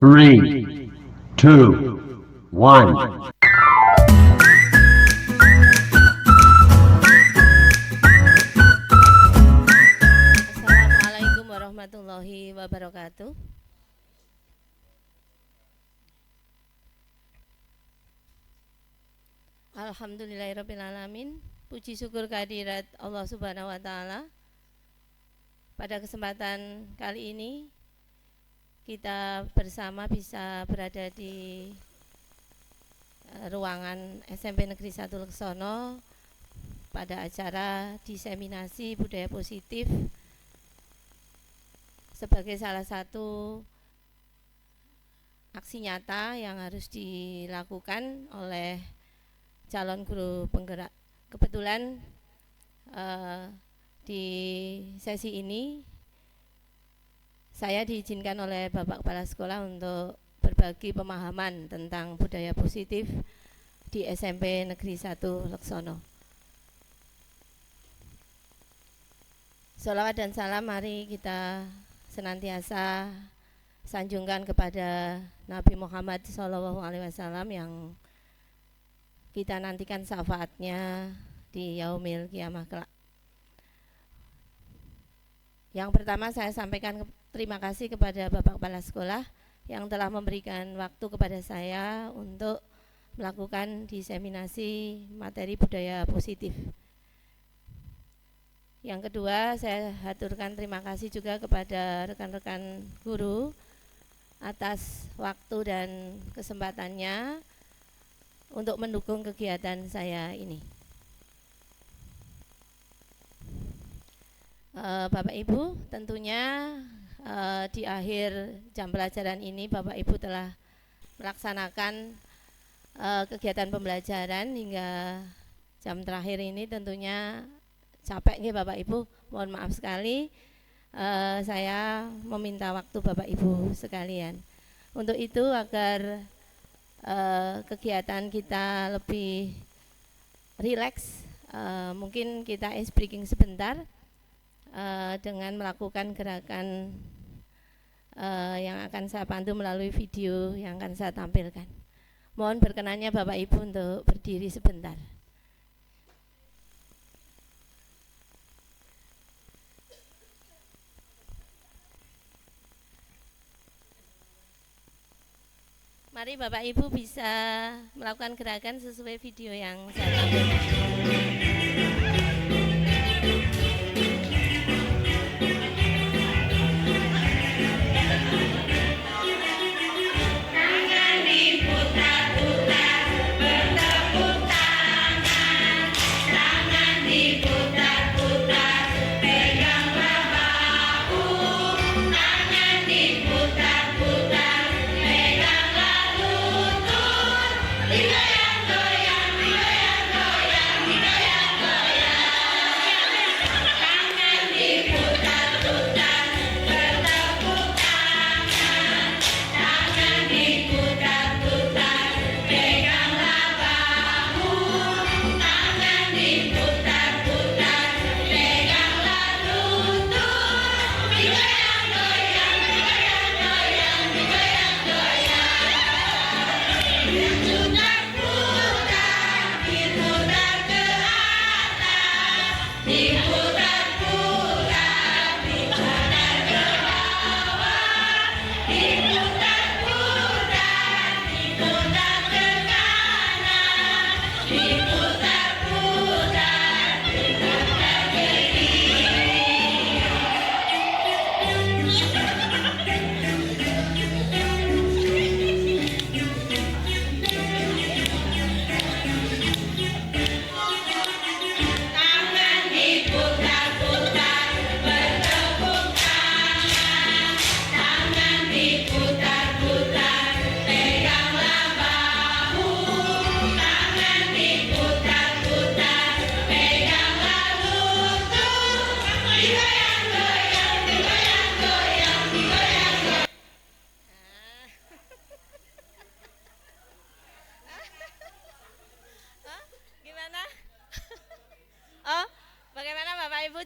3, 2, 1. Assalamualaikum warahmatullahi wabarakatuh. Alhamdulillahirrabbilalamin. Puji syukur kehadirat Allah Subhanahu wa Ta'ala. Pada kesempatan kali ini kita bersama bisa berada di ruangan SMP Negeri 1 Leksono pada acara diseminasi budaya positif sebagai salah satu aksi nyata yang harus dilakukan oleh calon guru penggerak. Kebetulan di sesi ini saya diizinkan oleh Bapak Kepala Sekolah untuk berbagi pemahaman tentang budaya positif di SMP Negeri 1 Leksono. Sholawat dan salam mari kita senantiasa sanjungkan kepada Nabi Muhammad SAW yang kita nantikan syafaatnya di yaumil kiamah kelak. Yang pertama saya sampaikan terima kasih kepada Bapak Kepala Sekolah yang telah memberikan waktu kepada saya untuk melakukan diseminasi materi budaya positif. Yang kedua, saya haturkan terima kasih juga kepada rekan-rekan guru atas waktu dan kesempatannya untuk mendukung kegiatan saya ini. Bapak Ibu, tentunya di akhir jam pelajaran ini Bapak Ibu telah melaksanakan kegiatan pembelajaran hingga jam terakhir ini. Tentunya capek nih Bapak Ibu, mohon maaf sekali. Saya meminta waktu Bapak Ibu sekalian. Untuk itu agar kegiatan kita lebih rileks, mungkin kita ice breaking sebentar dengan melakukan gerakan yang akan saya pandu melalui video yang akan saya tampilkan. Mohon berkenannya Bapak Ibu untuk berdiri sebentar. Mari Bapak Ibu bisa melakukan gerakan sesuai video yang saya tampilkan.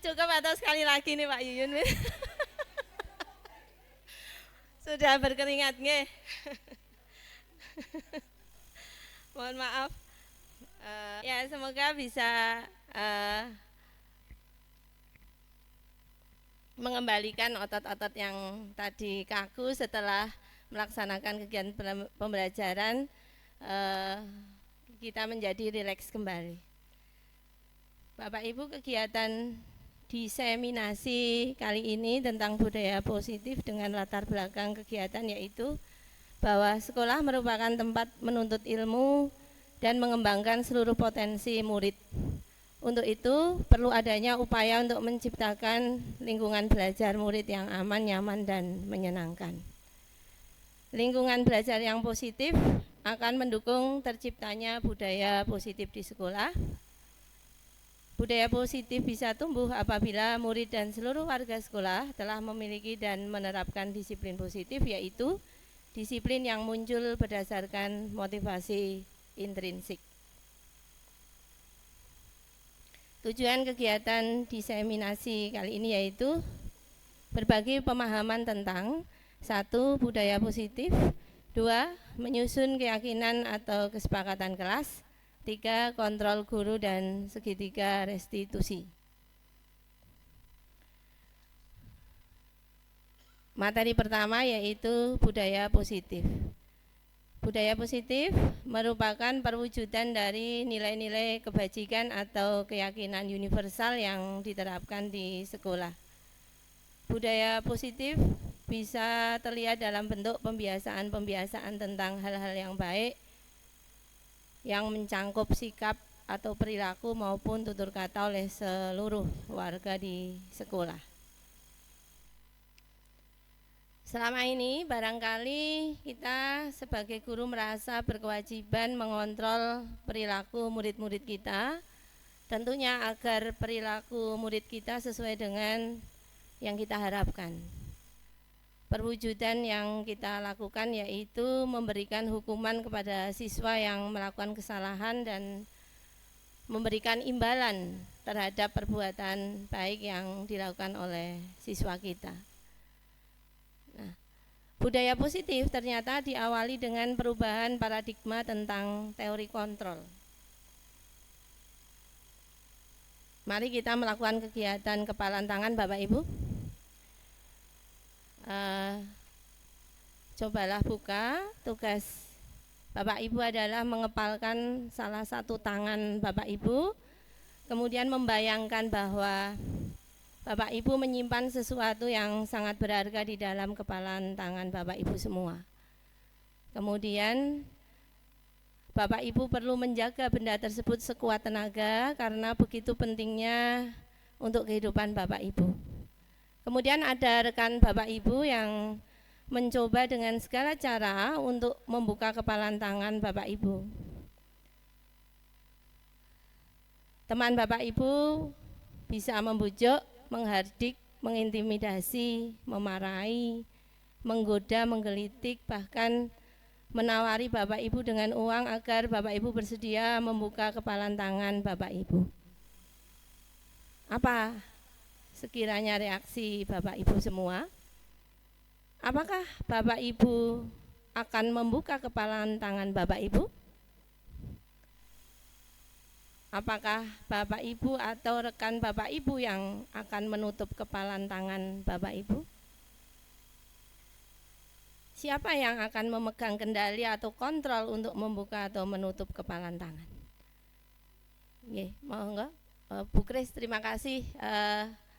Cukup atau sekali lagi nih Pak Yuyun? Sudah berkeringat nggih. Mohon maaf. Ya, semoga bisa mengembalikan otot-otot yang tadi kaku setelah melaksanakan kegiatan pembelajaran, kita menjadi rileks kembali. Bapak Ibu, kegiatan diseminasi kali ini tentang budaya positif dengan latar belakang kegiatan yaitu bahwa sekolah merupakan tempat menuntut ilmu dan mengembangkan seluruh potensi murid. Untuk itu perlu adanya upaya untuk menciptakan lingkungan belajar murid yang aman, nyaman, dan menyenangkan. Lingkungan belajar yang positif akan mendukung terciptanya budaya positif di sekolah. Budaya positif bisa tumbuh apabila murid dan seluruh warga sekolah telah memiliki dan menerapkan disiplin positif, yaitu disiplin yang muncul berdasarkan motivasi intrinsik. Tujuan kegiatan diseminasi kali ini yaitu berbagi pemahaman tentang 1. Budaya positif, 2. Menyusun keyakinan atau kesepakatan kelas, 3. Kontrol guru dan segitiga restitusi. Materi pertama yaitu budaya positif. Budaya positif merupakan perwujudan dari nilai-nilai kebajikan atau keyakinan universal yang diterapkan di sekolah. Budaya positif bisa terlihat dalam bentuk pembiasaan-pembiasaan tentang hal-hal yang baik yang mencangkup sikap atau perilaku maupun tutur kata oleh seluruh warga di sekolah. Selama ini barangkali kita sebagai guru merasa berkewajiban mengontrol perilaku murid-murid kita, tentunya agar perilaku murid kita sesuai dengan yang kita harapkan. Perwujudan yang kita lakukan yaitu memberikan hukuman kepada siswa yang melakukan kesalahan dan memberikan imbalan terhadap perbuatan baik yang dilakukan oleh siswa kita. Nah, budaya positif ternyata diawali dengan perubahan paradigma tentang teori kontrol. Mari kita melakukan kegiatan kepalan tangan Bapak Ibu. Cobalah buka. Tugas Bapak Ibu adalah mengepalkan salah satu tangan Bapak Ibu, kemudian membayangkan bahwa Bapak Ibu menyimpan sesuatu yang sangat berharga di dalam kepalan tangan Bapak Ibu semua. Kemudian Bapak Ibu perlu menjaga benda tersebut sekuat tenaga karena begitu pentingnya untuk kehidupan Bapak Ibu. Kemudian ada rekan Bapak Ibu yang mencoba dengan segala cara untuk membuka kepalan tangan Bapak Ibu. Teman Bapak Ibu bisa membujuk, menghardik, mengintimidasi, memarahi, menggoda, menggelitik, bahkan menawari Bapak Ibu dengan uang agar Bapak Ibu bersedia membuka kepalan tangan Bapak Ibu. Apa sekiranya reaksi Bapak Ibu semua? Apakah Bapak Ibu akan membuka kepalan tangan Bapak Ibu? Apakah Bapak Ibu atau rekan Bapak Ibu yang akan menutup kepalan tangan Bapak Ibu? Siapa yang akan memegang kendali atau kontrol untuk membuka atau menutup kepalan tangan? Nggih, mau enggak? Bu Kris, terima kasih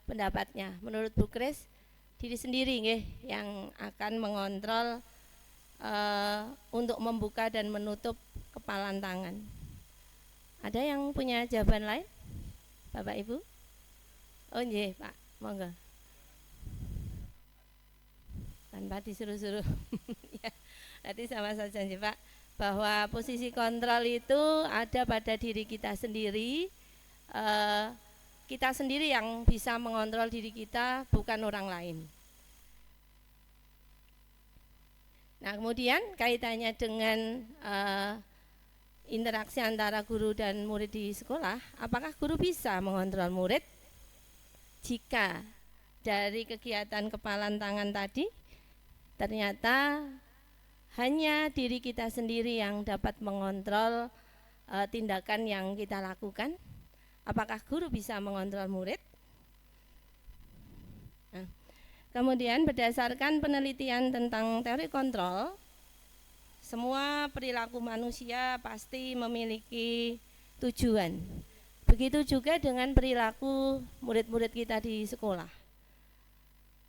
pendapatnya. Menurut Bu Kris, diri sendiri nggih yang akan mengontrol untuk membuka dan menutup kepalan tangan. Ada yang punya jawaban lain? Bapak Ibu? Oh nggih, Pak. Monggo. Tanpa disuruh-suruh. Ya, nanti sama saja nggih, Pak. Bahwa posisi kontrol itu ada pada diri kita sendiri. Kita sendiri yang bisa mengontrol diri kita, bukan orang lain. Nah, kemudian kaitannya dengan interaksi antara guru dan murid di sekolah, apakah guru bisa mengontrol murid? Jika dari kegiatan kepalan tangan tadi ternyata hanya diri kita sendiri yang dapat mengontrol tindakan yang kita lakukan. Apakah guru bisa mengontrol murid? Nah, kemudian berdasarkan penelitian tentang teori kontrol, semua perilaku manusia pasti memiliki tujuan. Begitu juga dengan perilaku murid-murid kita di sekolah.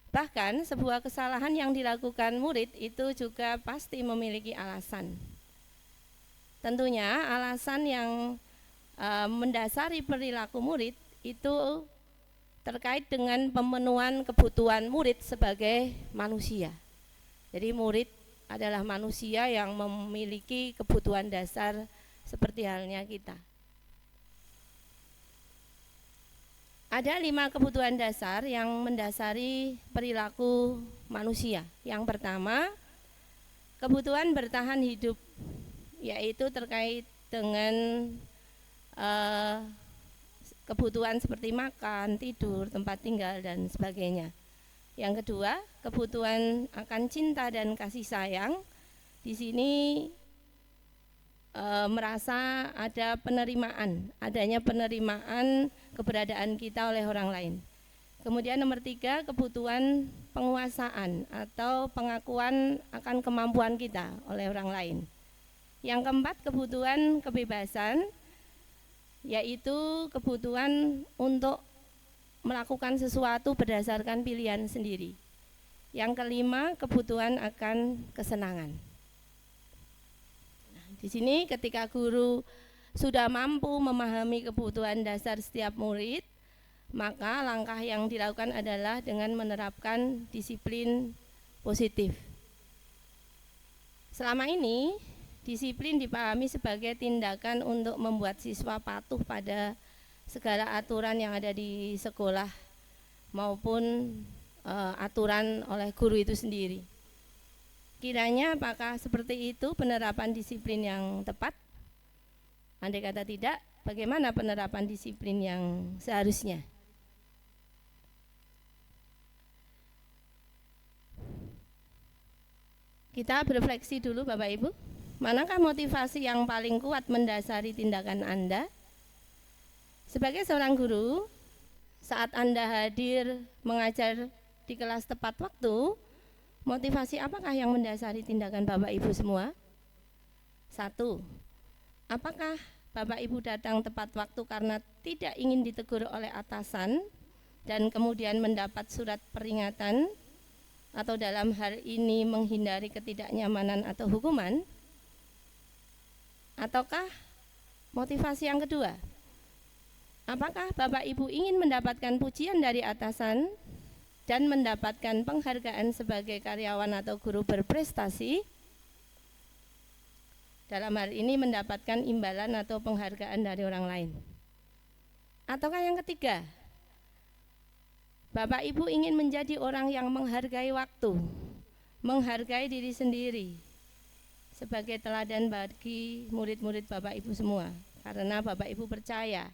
Bahkan sebuah kesalahan yang dilakukan murid itu juga pasti memiliki alasan. Tentunya alasan yang mendasari perilaku murid itu terkait dengan pemenuhan kebutuhan murid sebagai manusia. Jadi murid adalah manusia yang memiliki kebutuhan dasar seperti halnya kita. Ada 5 kebutuhan dasar yang mendasari perilaku manusia. Yang pertama, kebutuhan bertahan hidup, yaitu terkait dengan kebutuhan seperti makan, tidur, tempat tinggal, dan sebagainya. Yang kedua, kebutuhan akan cinta dan kasih sayang. Di sini merasa ada adanya penerimaan keberadaan kita oleh orang lain. Kemudian nomor 3, kebutuhan penguasaan atau pengakuan akan kemampuan kita oleh orang lain. Yang keempat, kebutuhan kebebasan, yaitu kebutuhan untuk melakukan sesuatu berdasarkan pilihan sendiri. Yang kelima, kebutuhan akan kesenangan. Nah, di sini ketika guru sudah mampu memahami kebutuhan dasar setiap murid, maka langkah yang dilakukan adalah dengan menerapkan disiplin positif. Selama ini, disiplin dipahami sebagai tindakan untuk membuat siswa patuh pada segala aturan yang ada di sekolah maupun aturan oleh guru itu sendiri. Kiranya apakah seperti itu penerapan disiplin yang tepat? Andai kata tidak, bagaimana penerapan disiplin yang seharusnya? Kita berefleksi dulu Bapak Ibu, manakah motivasi yang paling kuat mendasari tindakan Anda? Sebagai seorang guru, saat Anda hadir mengajar di kelas tepat waktu, motivasi apakah yang mendasari tindakan Bapak Ibu semua? 1. Apakah Bapak Ibu datang tepat waktu karena tidak ingin ditegur oleh atasan dan kemudian mendapat surat peringatan, atau dalam hal ini menghindari ketidaknyamanan atau hukuman? Ataukah motivasi yang kedua? Apakah Bapak Ibu ingin mendapatkan pujian dari atasan dan mendapatkan penghargaan sebagai karyawan atau guru berprestasi? Dalam hal ini mendapatkan imbalan atau penghargaan dari orang lain. Ataukah yang ketiga, Bapak Ibu ingin menjadi orang yang menghargai waktu, menghargai diri sendiri sebagai teladan bagi murid-murid Bapak Ibu semua, karena Bapak Ibu percaya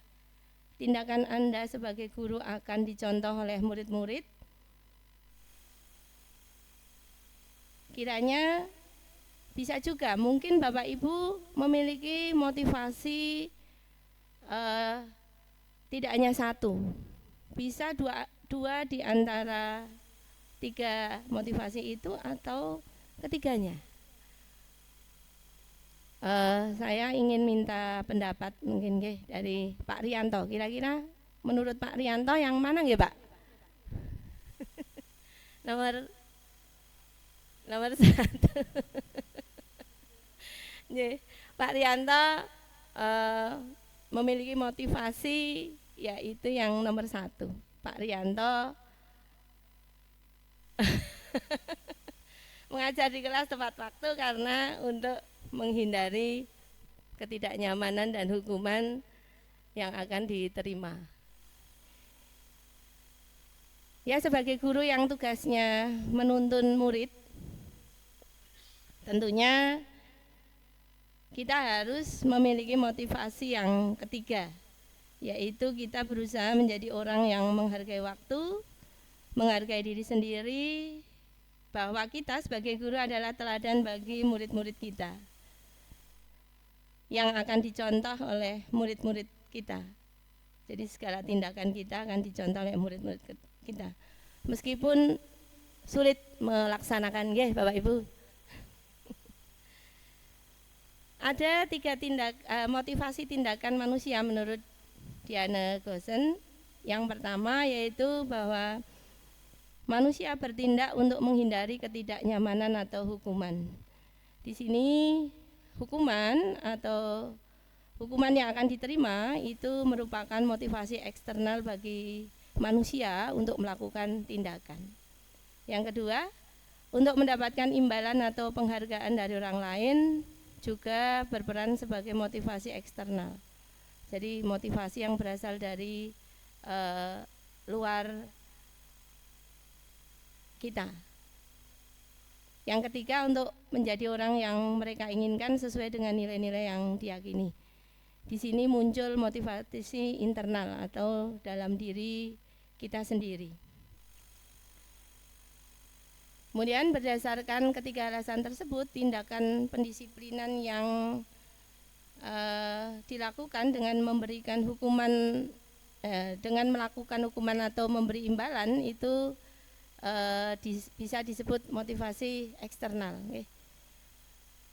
tindakan Anda sebagai guru akan dicontoh oleh murid-murid. Kiranya bisa juga mungkin Bapak Ibu memiliki motivasi tidak hanya satu, bisa dua di antara 3 motivasi itu atau ketiganya. Saya ingin minta pendapat mungkin dari Pak Rianto. Kira-kira menurut Pak Rianto yang mana nggih Pak? nomor 1. Pak Rianto memiliki motivasi yaitu yang nomor 1. Pak Rianto mengajar di kelas tepat waktu karena untuk menghindari ketidaknyamanan dan hukuman yang akan diterima. Ya, sebagai guru yang tugasnya menuntun murid, tentunya kita harus memiliki motivasi yang ketiga, yaitu kita berusaha menjadi orang yang menghargai waktu, menghargai diri sendiri, bahwa kita sebagai guru adalah teladan bagi murid-murid kita yang akan dicontoh oleh murid-murid kita. Jadi segala tindakan kita akan dicontoh oleh murid-murid kita. Meskipun sulit melaksanakan, nggih Bapak Ibu. Ada 3 motivasi tindakan manusia menurut Diana Goosen. Yang pertama yaitu bahwa manusia bertindak untuk menghindari ketidaknyamanan atau hukuman. Di sini hukuman atau hukuman yang akan diterima itu merupakan motivasi eksternal bagi manusia untuk melakukan tindakan. Yang kedua, untuk mendapatkan imbalan atau penghargaan dari orang lain juga berperan sebagai motivasi eksternal. Jadi motivasi yang berasal dari luar kita. Yang ketiga, untuk menjadi orang yang mereka inginkan sesuai dengan nilai-nilai yang diyakini. Di sini muncul motivasi internal atau dalam diri kita sendiri. Kemudian berdasarkan ketiga alasan tersebut, tindakan pendisiplinan yang dilakukan dengan memberikan hukuman, dengan melakukan hukuman atau memberi imbalan itu bisa disebut motivasi eksternal.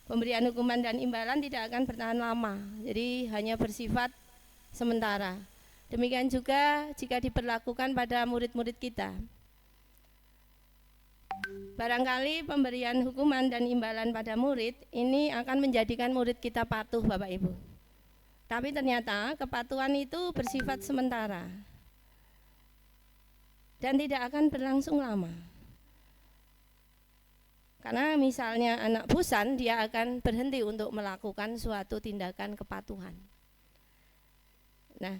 Pemberian hukuman dan imbalan tidak akan bertahan lama, jadi hanya bersifat sementara. Demikian juga jika diperlakukan pada murid-murid kita. Barangkali pemberian hukuman dan imbalan pada murid ini akan menjadikan murid kita patuh, Bapak Ibu. Tapi ternyata kepatuhan itu bersifat sementara dan tidak akan berlangsung lama. Karena misalnya anak busan, dia akan berhenti untuk melakukan suatu tindakan kepatuhan. Nah,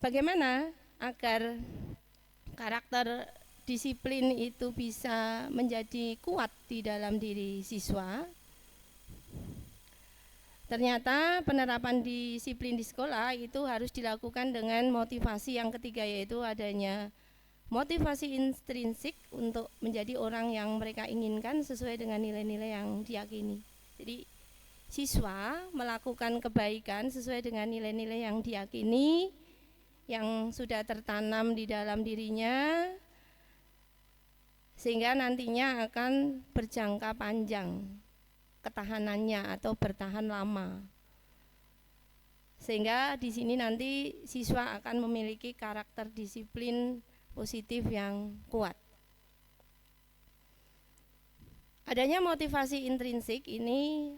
bagaimana agar karakter disiplin itu bisa menjadi kuat di dalam diri siswa? Ternyata penerapan disiplin di sekolah itu harus dilakukan dengan motivasi yang ketiga, yaitu adanya motivasi intrinsik untuk menjadi orang yang mereka inginkan sesuai dengan nilai-nilai yang diyakini. Jadi siswa melakukan kebaikan sesuai dengan nilai-nilai yang diyakini, yang sudah tertanam di dalam dirinya, sehingga nantinya akan berjangka panjang ketahanannya atau bertahan lama. Sehingga di sini nanti siswa akan memiliki karakter disiplin positif yang kuat. Adanya motivasi intrinsik ini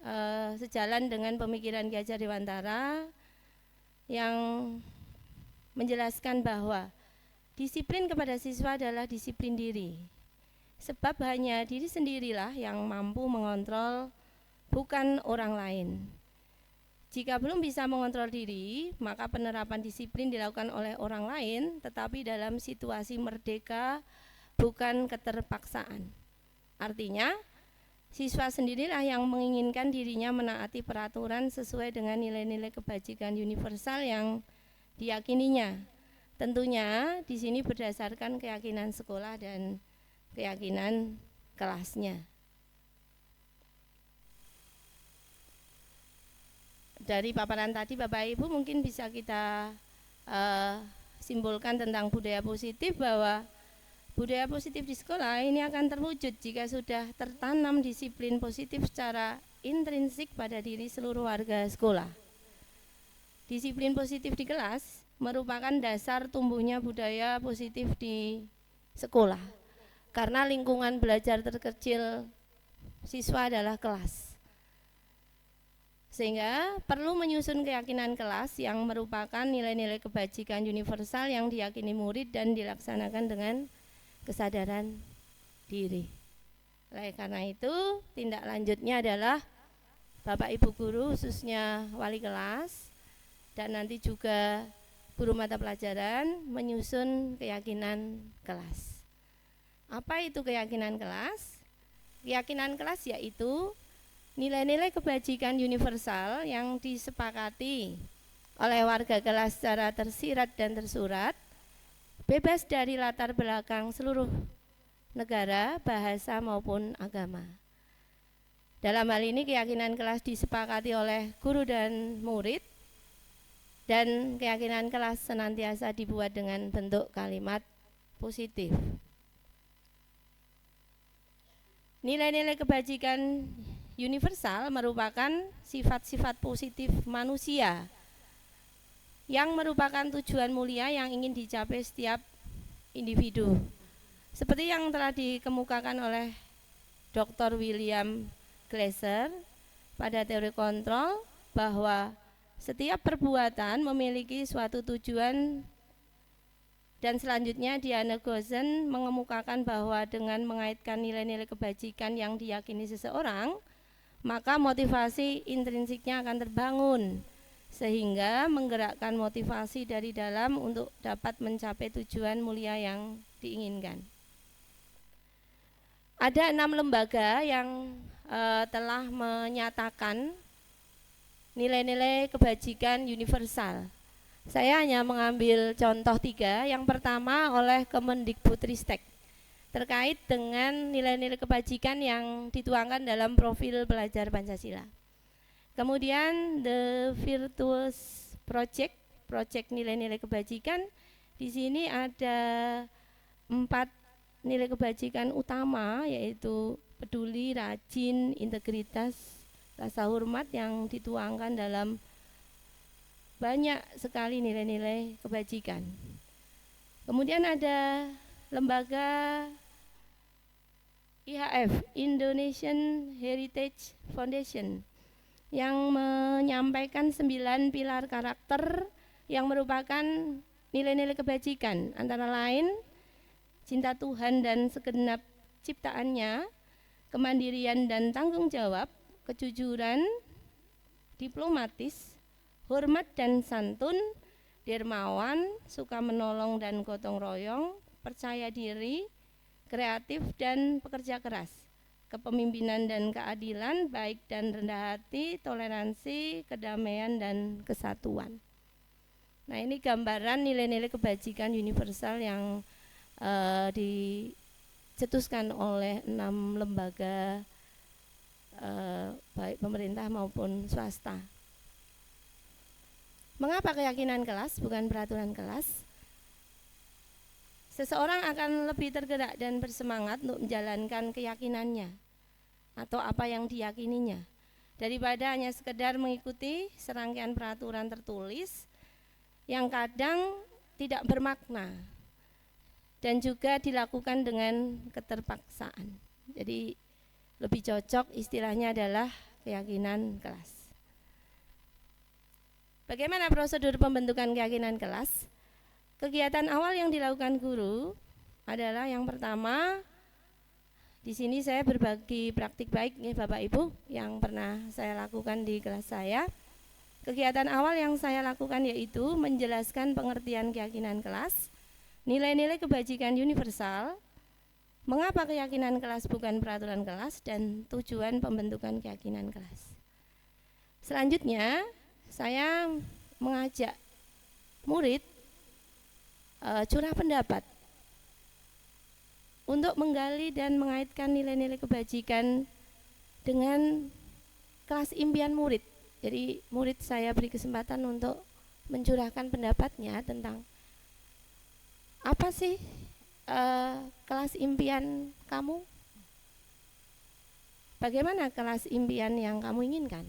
sejalan dengan pemikiran Ki Hajar Dewantara yang menjelaskan bahwa disiplin kepada siswa adalah disiplin diri. Sebab hanya diri sendirilah yang mampu mengontrol, bukan orang lain. Jika belum bisa mengontrol diri, maka penerapan disiplin dilakukan oleh orang lain, tetapi dalam situasi merdeka, bukan keterpaksaan. Artinya, siswa sendirilah yang menginginkan dirinya menaati peraturan sesuai dengan nilai-nilai kebajikan universal yang diyakininya. Tentunya di sini berdasarkan keyakinan sekolah dan keyakinan kelasnya. Dari paparan tadi Bapak Ibu mungkin bisa kita simpulkan tentang budaya positif, bahwa budaya positif di sekolah ini akan terwujud jika sudah tertanam disiplin positif secara intrinsik pada diri seluruh warga sekolah. Disiplin positif di kelas merupakan dasar tumbuhnya budaya positif di sekolah, karena lingkungan belajar terkecil siswa adalah kelas. Sehingga perlu menyusun keyakinan kelas yang merupakan nilai-nilai kebajikan universal yang diyakini murid dan dilaksanakan dengan kesadaran diri. Oleh karena itu, tindak lanjutnya adalah Bapak Ibu guru, khususnya wali kelas dan nanti juga guru mata pelajaran, menyusun keyakinan kelas. Apa itu keyakinan kelas? Keyakinan kelas yaitu nilai-nilai kebajikan universal yang disepakati oleh warga kelas secara tersirat dan tersurat, bebas dari latar belakang seluruh negara, bahasa maupun agama. Dalam hal ini keyakinan kelas disepakati oleh guru dan murid, dan keyakinan kelas senantiasa dibuat dengan bentuk kalimat positif. Nilai-nilai kebajikan universal merupakan sifat-sifat positif manusia yang merupakan tujuan mulia yang ingin dicapai setiap individu. Seperti yang telah dikemukakan oleh Dr. William Glasser pada teori kontrol, bahwa setiap perbuatan memiliki suatu tujuan, dan selanjutnya Diana Gosen mengemukakan bahwa dengan mengaitkan nilai-nilai kebajikan yang diyakini seseorang, maka motivasi intrinsiknya akan terbangun, sehingga menggerakkan motivasi dari dalam untuk dapat mencapai tujuan mulia yang diinginkan. Ada 6 lembaga yang telah menyatakan nilai-nilai kebajikan universal. Saya hanya mengambil contoh 3. Yang pertama oleh Kemendikbudristek terkait dengan nilai-nilai kebajikan yang dituangkan dalam profil pelajar Pancasila. Kemudian The Virtuous Project, proyek nilai-nilai kebajikan. Di sini ada 4 nilai kebajikan utama, yaitu peduli, rajin, integritas, rasa hormat, yang dituangkan dalam banyak sekali nilai-nilai kebajikan. Kemudian ada lembaga IHF, Indonesian Heritage Foundation, yang menyampaikan 9 pilar karakter yang merupakan nilai-nilai kebajikan, antara lain cinta Tuhan dan segenap ciptaannya, kemandirian dan tanggung jawab, kejujuran, diplomatis, hormat dan santun, dermawan, suka menolong dan gotong royong, percaya diri, kreatif dan pekerja keras, kepemimpinan dan keadilan, baik dan rendah hati, toleransi, kedamaian dan kesatuan. Nah, ini gambaran nilai-nilai kebajikan universal yang dicetuskan oleh 6 lembaga baik pemerintah maupun swasta. Mengapa keyakinan kelas bukan peraturan kelas? Seseorang akan lebih tergerak dan bersemangat untuk menjalankan keyakinannya atau apa yang diyakininya, daripada hanya sekedar mengikuti serangkaian peraturan tertulis yang kadang tidak bermakna dan juga dilakukan dengan keterpaksaan. Jadi lebih cocok istilahnya adalah keyakinan kelas. Bagaimana prosedur pembentukan keyakinan kelas? Kegiatan awal yang dilakukan guru adalah yang pertama, di sini saya berbagi praktik baik ya Bapak Ibu yang pernah saya lakukan di kelas saya. Kegiatan awal yang saya lakukan yaitu menjelaskan pengertian keyakinan kelas, nilai-nilai kebajikan universal, mengapa keyakinan kelas bukan peraturan kelas, dan tujuan pembentukan keyakinan kelas. Selanjutnya saya mengajak murid curah pendapat untuk menggali dan mengaitkan nilai-nilai kebajikan dengan kelas impian murid. Jadi murid saya beri kesempatan untuk mencurahkan pendapatnya tentang apa sih kelas impian kamu? Bagaimana kelas impian yang kamu inginkan?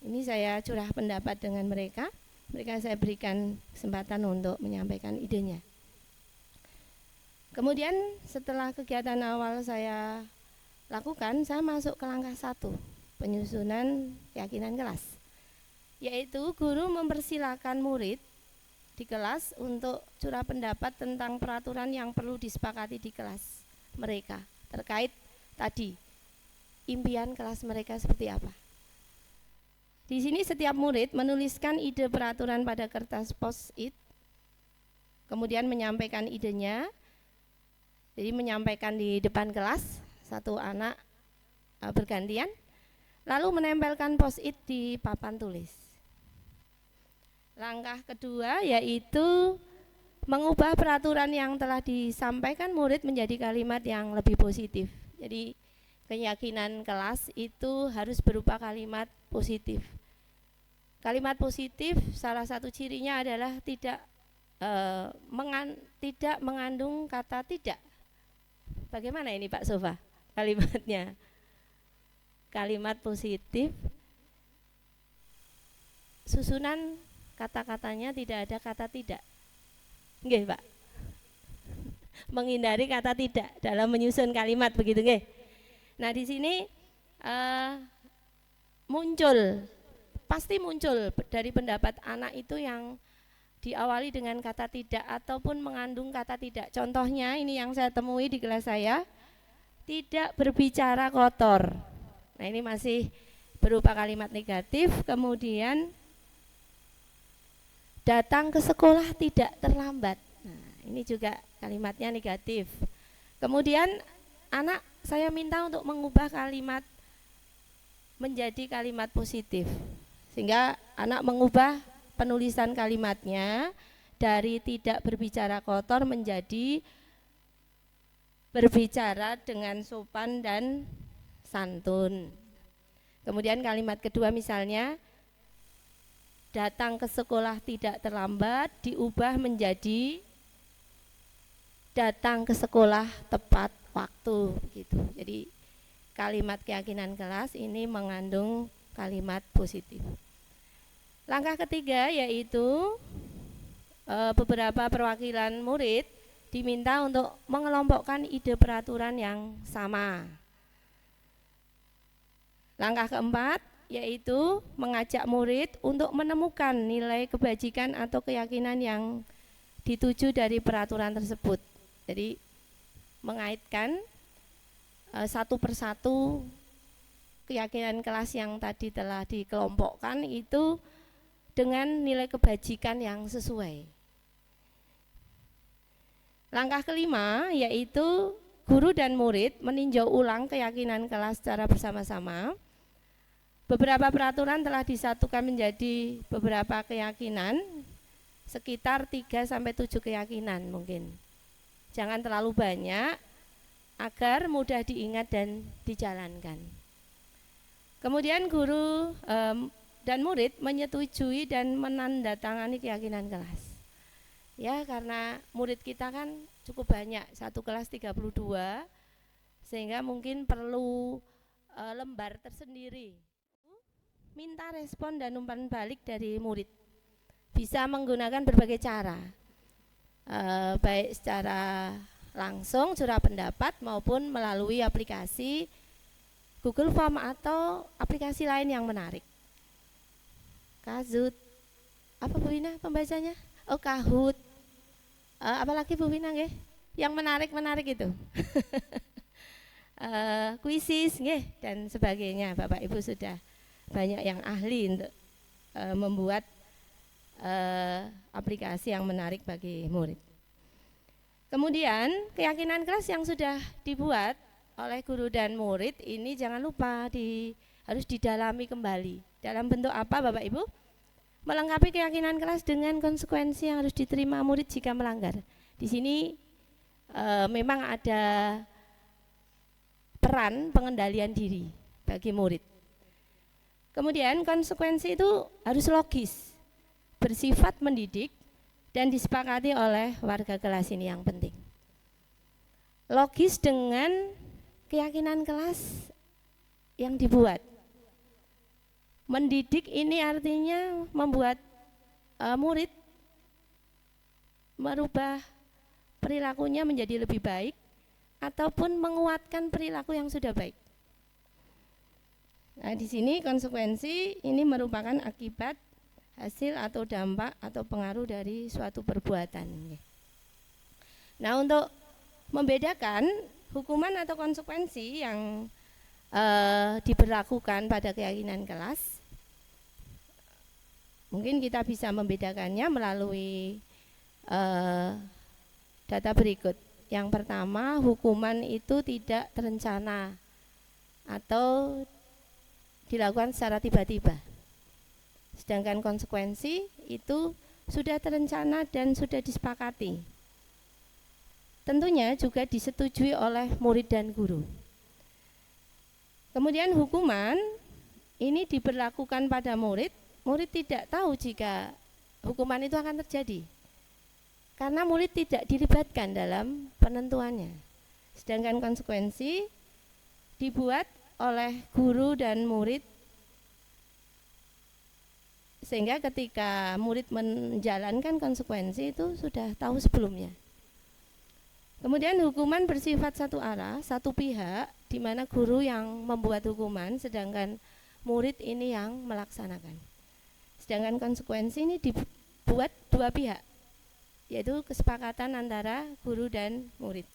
Ini saya curah pendapat dengan mereka. Mereka saya berikan kesempatan untuk menyampaikan idenya. Kemudian setelah kegiatan awal saya lakukan, saya masuk ke langkah 1, penyusunan keyakinan kelas, yaitu guru mempersilakan murid di kelas untuk curah pendapat tentang peraturan yang perlu disepakati di kelas mereka terkait tadi impian kelas mereka seperti apa. Di sini setiap murid menuliskan ide peraturan pada kertas post-it, kemudian menyampaikan idenya. Jadi menyampaikan di depan kelas, satu anak bergantian, lalu menempelkan post-it di papan tulis. Langkah kedua yaitu mengubah peraturan yang telah disampaikan murid menjadi kalimat yang lebih positif. Jadi keyakinan kelas itu harus berupa kalimat positif. Kalimat positif salah satu cirinya adalah tidak mengandung kata tidak. Bagaimana ini Pak Sofa kalimatnya? Kalimat positif, susunan kata-katanya tidak ada kata tidak. Nggih, Pak. Menghindari kata tidak dalam menyusun kalimat, begitu nggih. Nah, di sini pasti muncul dari pendapat anak itu yang diawali dengan kata tidak ataupun mengandung kata tidak. Contohnya ini yang saya temui di kelas saya, tidak berbicara kotor. Nah, ini masih berupa kalimat negatif. Kemudian datang ke sekolah tidak terlambat. Nah, ini juga kalimatnya negatif. Kemudian anak saya minta untuk mengubah kalimat menjadi kalimat positif. Sehingga anak mengubah penulisan kalimatnya dari tidak berbicara kotor menjadi berbicara dengan sopan dan santun. Kemudian kalimat kedua misalnya, datang ke sekolah tidak terlambat diubah menjadi datang ke sekolah tepat waktu, gitu. Jadi kalimat keyakinan kelas ini mengandung kalimat positif. Langkah ketiga yaitu beberapa perwakilan murid diminta untuk mengelompokkan ide peraturan yang sama. Langkah keempat yaitu mengajak murid untuk menemukan nilai kebajikan atau keyakinan yang dituju dari peraturan tersebut. Jadi mengaitkan satu persatu keyakinan kelas yang tadi telah dikelompokkan itu dengan nilai kebajikan yang sesuai. Langkah kelima yaitu guru dan murid meninjau ulang keyakinan kelas secara bersama-sama. Beberapa peraturan telah disatukan menjadi beberapa keyakinan, sekitar 3-7 keyakinan mungkin. Jangan terlalu banyak agar mudah diingat dan dijalankan. Kemudian guru dan murid menyetujui dan menandatangani keyakinan kelas. Ya, karena murid kita kan cukup banyak, satu kelas 32, sehingga mungkin perlu lembar tersendiri. Minta respon dan umpan balik dari murid. Bisa menggunakan berbagai cara, baik secara langsung curah pendapat maupun melalui aplikasi Google Form atau aplikasi lain yang menarik. Kahoot, apa Bu Wina pembacanya? Oh, Kahoot. Apalagi Bu Wina nggih? Yang menarik itu. Kuisis nggih dan sebagainya. Bapak Ibu sudah banyak yang ahli untuk membuat aplikasi yang menarik bagi murid. Kemudian keyakinan kelas yang sudah dibuat oleh guru dan murid ini jangan lupa harus didalami kembali. Dalam bentuk apa Bapak Ibu? Melengkapi keyakinan kelas dengan konsekuensi yang harus diterima murid jika melanggar. Di sini memang ada peran pengendalian diri bagi murid. Kemudian konsekuensi itu harus logis, bersifat mendidik, dan disepakati oleh warga kelas ini yang penting. Logis dengan keyakinan kelas yang dibuat. Mendidik ini artinya membuat murid merubah perilakunya menjadi lebih baik ataupun menguatkan perilaku yang sudah baik. Nah, di sini konsekuensi ini merupakan akibat, hasil atau dampak atau pengaruh dari suatu perbuatan. Nah, untuk membedakan hukuman atau konsekuensi yang diberlakukan pada keyakinan kelas, mungkin kita bisa membedakannya melalui data berikut. Yang pertama, hukuman itu tidak terencana atau dilakukan secara tiba-tiba. Sedangkan konsekuensi itu sudah terencana dan sudah disepakati. Tentunya juga disetujui oleh murid dan guru. Kemudian hukuman ini diberlakukan pada murid. Murid tidak tahu jika hukuman itu akan terjadi, karena murid tidak dilibatkan dalam penentuannya. Sedangkan konsekuensi dibuat oleh guru dan murid, sehingga ketika murid menjalankan konsekuensi itu sudah tahu sebelumnya. Kemudian hukuman bersifat satu arah, satu pihak, di mana guru yang membuat hukuman sedangkan murid ini yang melaksanakan. Sedangkan konsekuensi ini dibuat dua pihak, yaitu kesepakatan antara guru dan murid.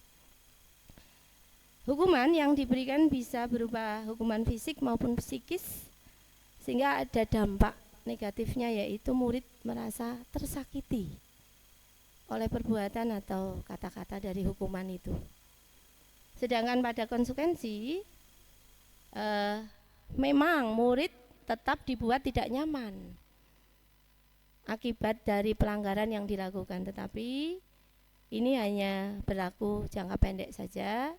Hukuman yang diberikan bisa berupa hukuman fisik maupun psikis, sehingga ada dampak negatifnya, yaitu murid merasa tersakiti oleh perbuatan atau kata-kata dari hukuman itu. Sedangkan pada konsekuensi, memang murid tetap dibuat tidak nyaman akibat dari pelanggaran yang dilakukan, tetapi ini hanya berlaku jangka pendek saja,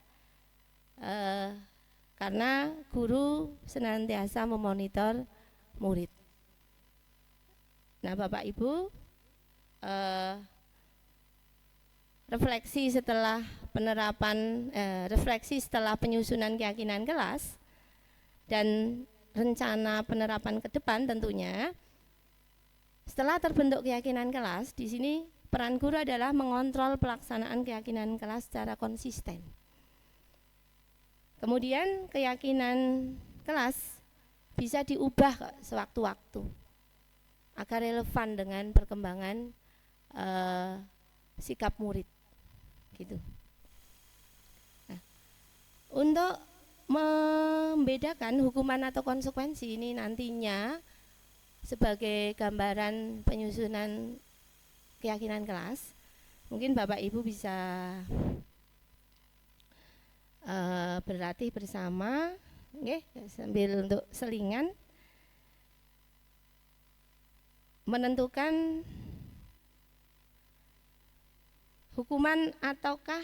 karena guru senantiasa memonitor murid. Nah, Bapak Ibu, refleksi setelah penyusunan keyakinan kelas dan rencana penerapan ke depan, tentunya setelah terbentuk keyakinan kelas, di sini peran guru adalah mengontrol pelaksanaan keyakinan kelas secara konsisten. Kemudian keyakinan kelas bisa diubah sewaktu-waktu agar relevan dengan perkembangan sikap murid, gitu. Nah, untuk membedakan hukuman atau konsekuensi ini nantinya sebagai gambaran penyusunan keyakinan kelas, mungkin Bapak Ibu bisa berlatih bersama, sambil untuk selingan menentukan hukuman ataukah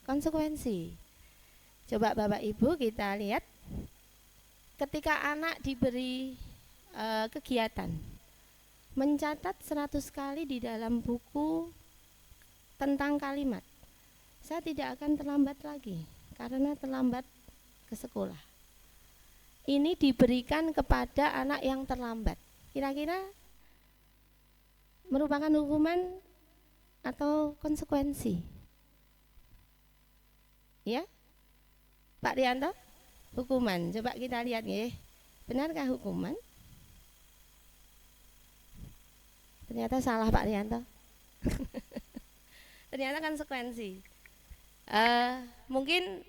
konsekuensi. Coba Bapak Ibu kita lihat, ketika anak diberi kegiatan mencatat 100 kali di dalam buku tentang kalimat, saya tidak akan terlambat lagi karena terlambat ke sekolah. Ini diberikan kepada anak yang terlambat. Kira-kira merupakan hukuman atau konsekuensi? Ya, Pak Rianto, hukuman. Coba kita lihat ya, benarkah hukuman? Ternyata salah Pak Rianto. Ternyata konsekuensi. Mungkin,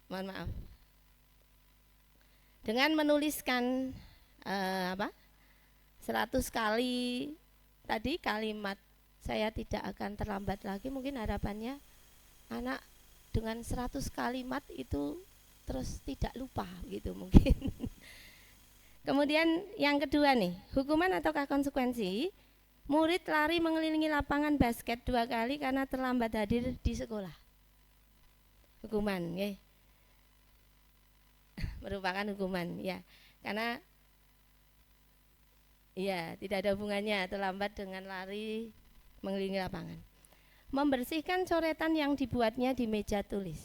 mohon maaf, dengan menuliskan 100 kali tadi kalimat saya tidak akan terlambat lagi, mungkin harapannya anak dengan 100 kalimat itu terus tidak lupa gitu mungkin. Kemudian yang kedua nih, hukuman ataukah konsekuensi? Murid lari mengelilingi lapangan basket 2 kali karena terlambat hadir di sekolah. Hukuman, ya. Merupakan hukuman, ya. Karena ya tidak ada hubungannya terlambat dengan lari mengelilingi lapangan. Membersihkan coretan yang dibuatnya di meja tulis.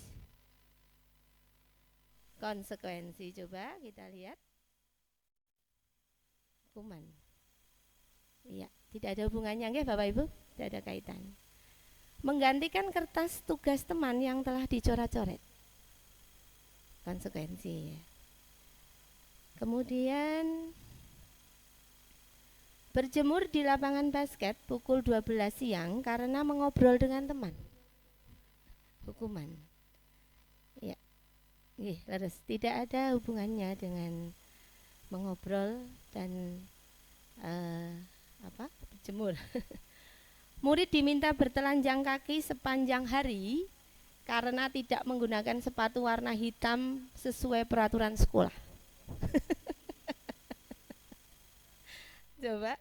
Konsekuensi, coba kita lihat. Hukuman. Iya, tidak ada hubungannya, nggih Bapak Ibu, tidak ada kaitan. Menggantikan kertas tugas teman yang telah dicoret-coret. Konsekuensi, ya. Kemudian berjemur di lapangan basket pukul 12 siang karena mengobrol dengan teman. Hukuman. Ya. Terus tidak ada hubungannya dengan mengobrol dan berjemur. Murid diminta bertelanjang kaki sepanjang hari karena tidak menggunakan sepatu warna hitam sesuai peraturan sekolah. Coba.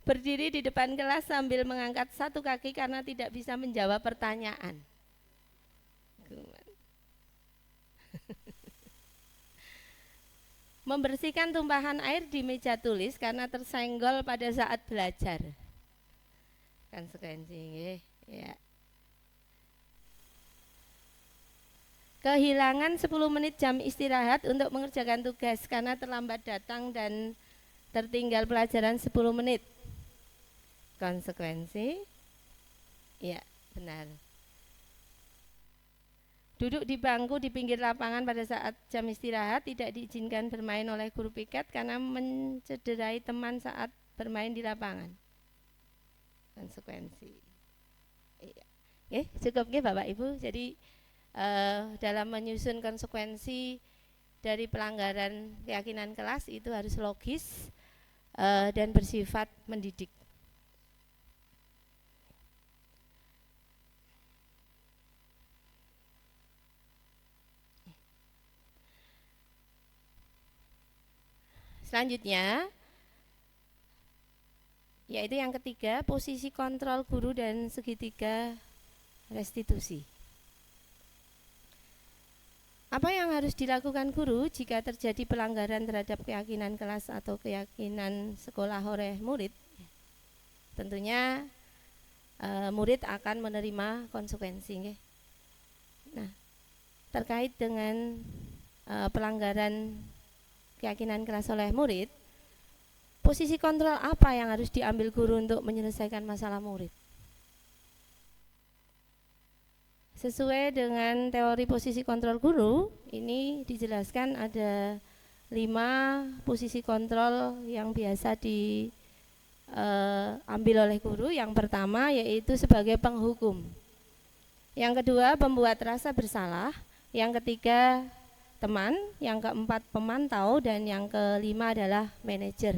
Berdiri di depan kelas sambil mengangkat satu kaki karena tidak bisa menjawab pertanyaan. Membersihkan tumpahan air di meja tulis karena tersenggol pada saat belajar. Konsekuensi, ya. Kehilangan 10 menit jam istirahat untuk mengerjakan tugas karena terlambat datang dan tertinggal pelajaran 10 menit. Konsekuensi, ya, benar. Duduk di bangku di pinggir lapangan pada saat jam istirahat, tidak diizinkan bermain oleh guru piket karena mencederai teman saat bermain di lapangan. Konsekuensi. Iya. Cukup nggih Bapak Ibu. Jadi dalam menyusun konsekuensi dari pelanggaran keyakinan kelas itu harus logis dan bersifat mendidik. Selanjutnya, yaitu yang ketiga, posisi kontrol guru dan segitiga restitusi. Apa yang harus dilakukan guru jika terjadi pelanggaran terhadap keyakinan kelas atau keyakinan sekolah oleh murid? Tentunya murid akan menerima konsekuensi. Nah, terkait dengan pelanggaran keyakinan kelas oleh murid, posisi kontrol apa yang harus diambil guru untuk menyelesaikan masalah murid? Sesuai dengan teori posisi kontrol guru, ini dijelaskan ada 5 posisi kontrol yang biasa diambil oleh guru. Yang pertama yaitu sebagai penghukum. Yang kedua, pembuat rasa bersalah. Yang ketiga, teman. Yang keempat, pemantau. Dan yang kelima adalah manajer.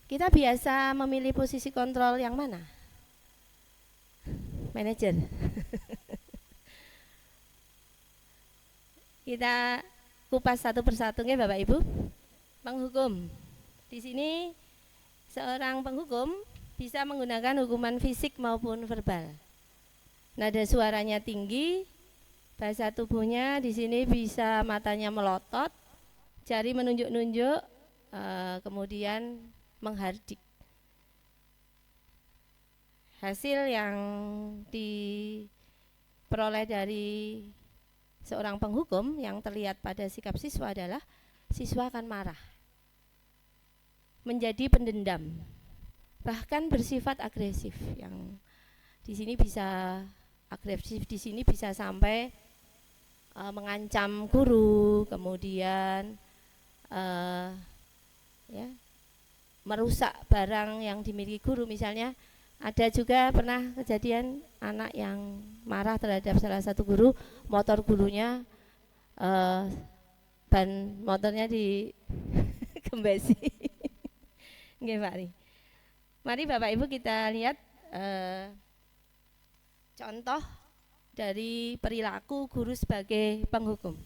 Kita biasa memilih posisi kontrol yang mana? Manajer. Kita kupas satu persatu ya Bapak Ibu. Penghukum. Di sini seorang penghukum bisa menggunakan hukuman fisik maupun verbal. Nada suaranya tinggi, bahasa tubuhnya di sini bisa matanya melotot, jari menunjuk-nunjuk, kemudian menghardik. Hasil yang diperoleh dari seorang penghukum yang terlihat pada sikap siswa adalah siswa akan marah, menjadi pendendam, bahkan bersifat agresif. Yang di sini bisa agresif, di sini bisa sampai mengancam guru, kemudian merusak barang yang dimiliki guru. Misalnya ada juga pernah kejadian anak yang marah terhadap salah satu guru, motor gurunya ban motornya dikembesi. Nggih, mari. Mari Bapak Ibu kita lihat contoh dari perilaku guru sebagai penghukum.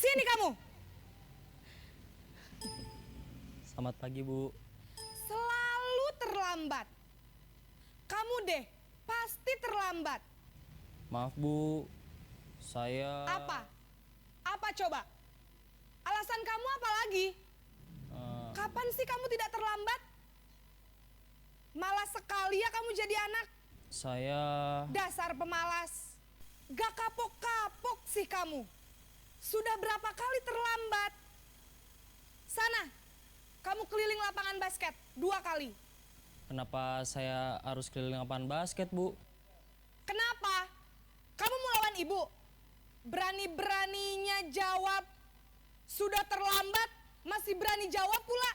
Sini kamu. Selamat pagi, Bu. Selalu terlambat. Kamu deh, pasti terlambat. Maaf, Bu. Saya... Apa? Apa coba? Alasan kamu apa lagi? Kapan sih kamu tidak terlambat? Malas sekali ya kamu jadi anak. Saya... Dasar pemalas. Gak kapok-kapok sih kamu. Sudah berapa kali terlambat? Sana, kamu keliling lapangan basket 2 kali. Kenapa saya harus keliling lapangan basket, Bu? Kenapa? Kamu mau lawan ibu? Berani-beraninya jawab, sudah terlambat, masih berani jawab pula.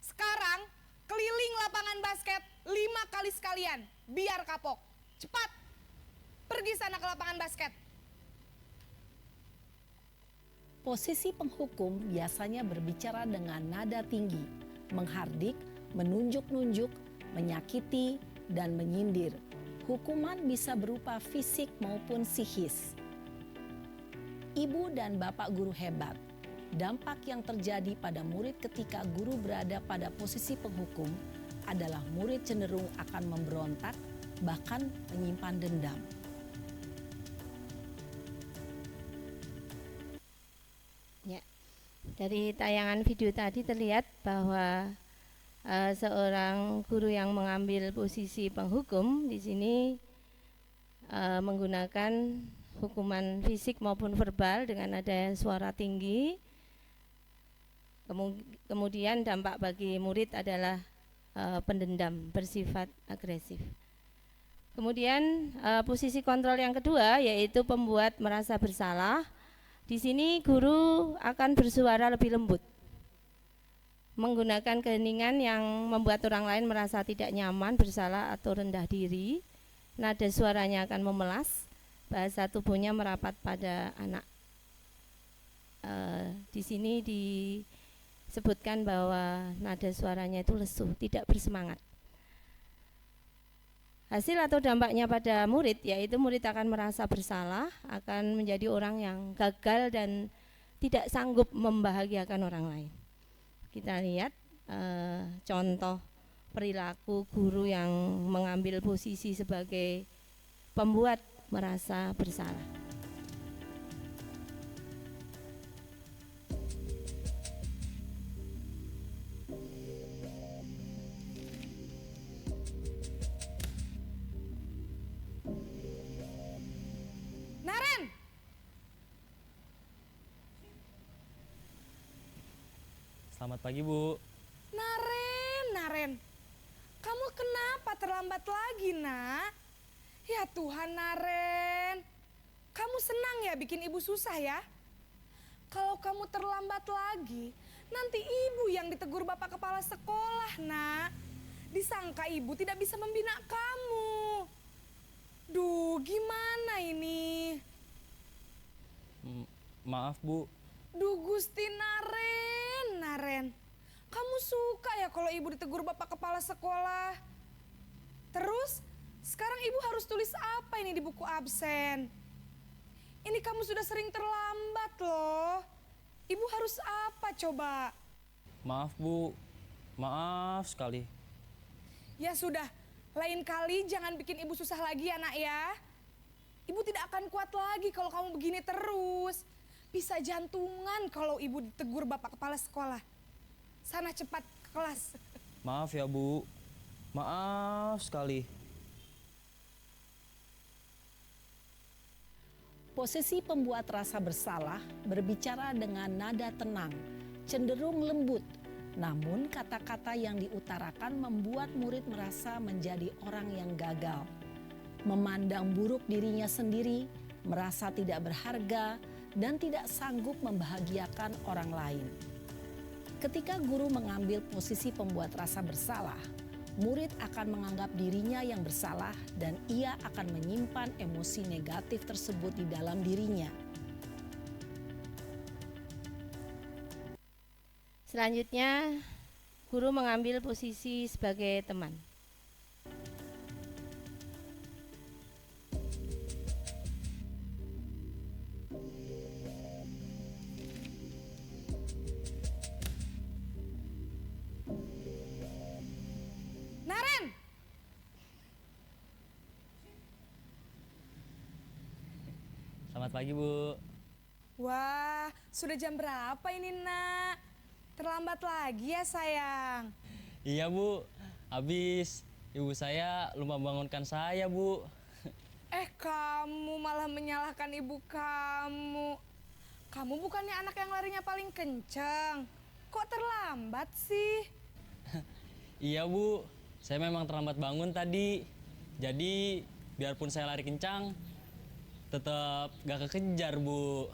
Sekarang keliling lapangan basket 5 kali sekalian, biar kapok. Cepat, pergi sana ke lapangan basket. Posisi penghukum biasanya berbicara dengan nada tinggi, menghardik, menunjuk-nunjuk, menyakiti, dan menyindir. Hukuman bisa berupa fisik maupun psikis. Ibu dan bapak guru hebat. Dampak yang terjadi pada murid ketika guru berada pada posisi penghukum adalah murid cenderung akan memberontak, bahkan menyimpan dendam. Ya, dari tayangan video tadi terlihat bahwa seorang guru yang mengambil posisi penghukum di sini menggunakan hukuman fisik maupun verbal dengan ada suara tinggi. Kemudian dampak bagi murid adalah pendendam bersifat agresif. Kemudian posisi kontrol yang kedua yaitu pembuat merasa bersalah. Di sini guru akan bersuara lebih lembut, menggunakan keheningan yang membuat orang lain merasa tidak nyaman, bersalah atau rendah diri. Nada suaranya akan memelas, bahasa tubuhnya merapat pada anak. Di sini disebutkan bahwa nada suaranya itu lesu, tidak bersemangat. Hasil atau dampaknya pada murid yaitu murid akan merasa bersalah, akan menjadi orang yang gagal dan tidak sanggup membahagiakan orang lain. Kita lihat contoh perilaku guru yang mengambil posisi sebagai pembuat merasa bersalah. Naren, Selamat pagi, Bu. Naren, kamu kenapa terlambat lagi, nak? Ya Tuhan, Naren, kamu senang ya bikin ibu susah ya? Kalau kamu terlambat lagi, nanti ibu yang ditegur bapak kepala sekolah, nak. Disangka ibu tidak bisa membina kamu. Duh, gimana ini? Maaf, Bu. Duh Gusti Naren, kamu suka ya kalau ibu ditegur bapak kepala sekolah? Terus, sekarang ibu harus tulis apa ini di buku absen? Ini kamu sudah sering terlambat loh. Ibu harus apa coba? Maaf, Bu. Maaf sekali. Ya sudah, lain kali jangan bikin ibu susah lagi ya nak ya. Ibu tidak akan kuat lagi kalau kamu begini terus. Bisa jantungan kalau ibu ditegur bapak kepala sekolah. Sana cepat ke kelas. Maaf ya, Bu. Maaf sekali. Posisi pembuat rasa bersalah berbicara dengan nada tenang, cenderung lembut. Namun kata-kata yang diutarakan membuat murid merasa menjadi orang yang gagal. Memandang buruk dirinya sendiri, merasa tidak berharga, dan tidak sanggup membahagiakan orang lain. Ketika guru mengambil posisi pembuat rasa bersalah, murid akan menganggap dirinya yang bersalah dan ia akan menyimpan emosi negatif tersebut di dalam dirinya. Selanjutnya, guru mengambil posisi sebagai teman. Naren, Selamat pagi, Bu. wah sudah jam berapa ini nak? Terlambat lagi ya sayang. Iya, Bu. Habis ibu saya lupa bangunkan saya, Bu. Kamu malah menyalahkan ibu kamu. Kamu bukannya anak yang larinya paling kenceng. kok terlambat sih? Iya Bu, saya memang terlambat bangun tadi. Jadi biarpun saya lari kencang, tetap gak kekejar Bu.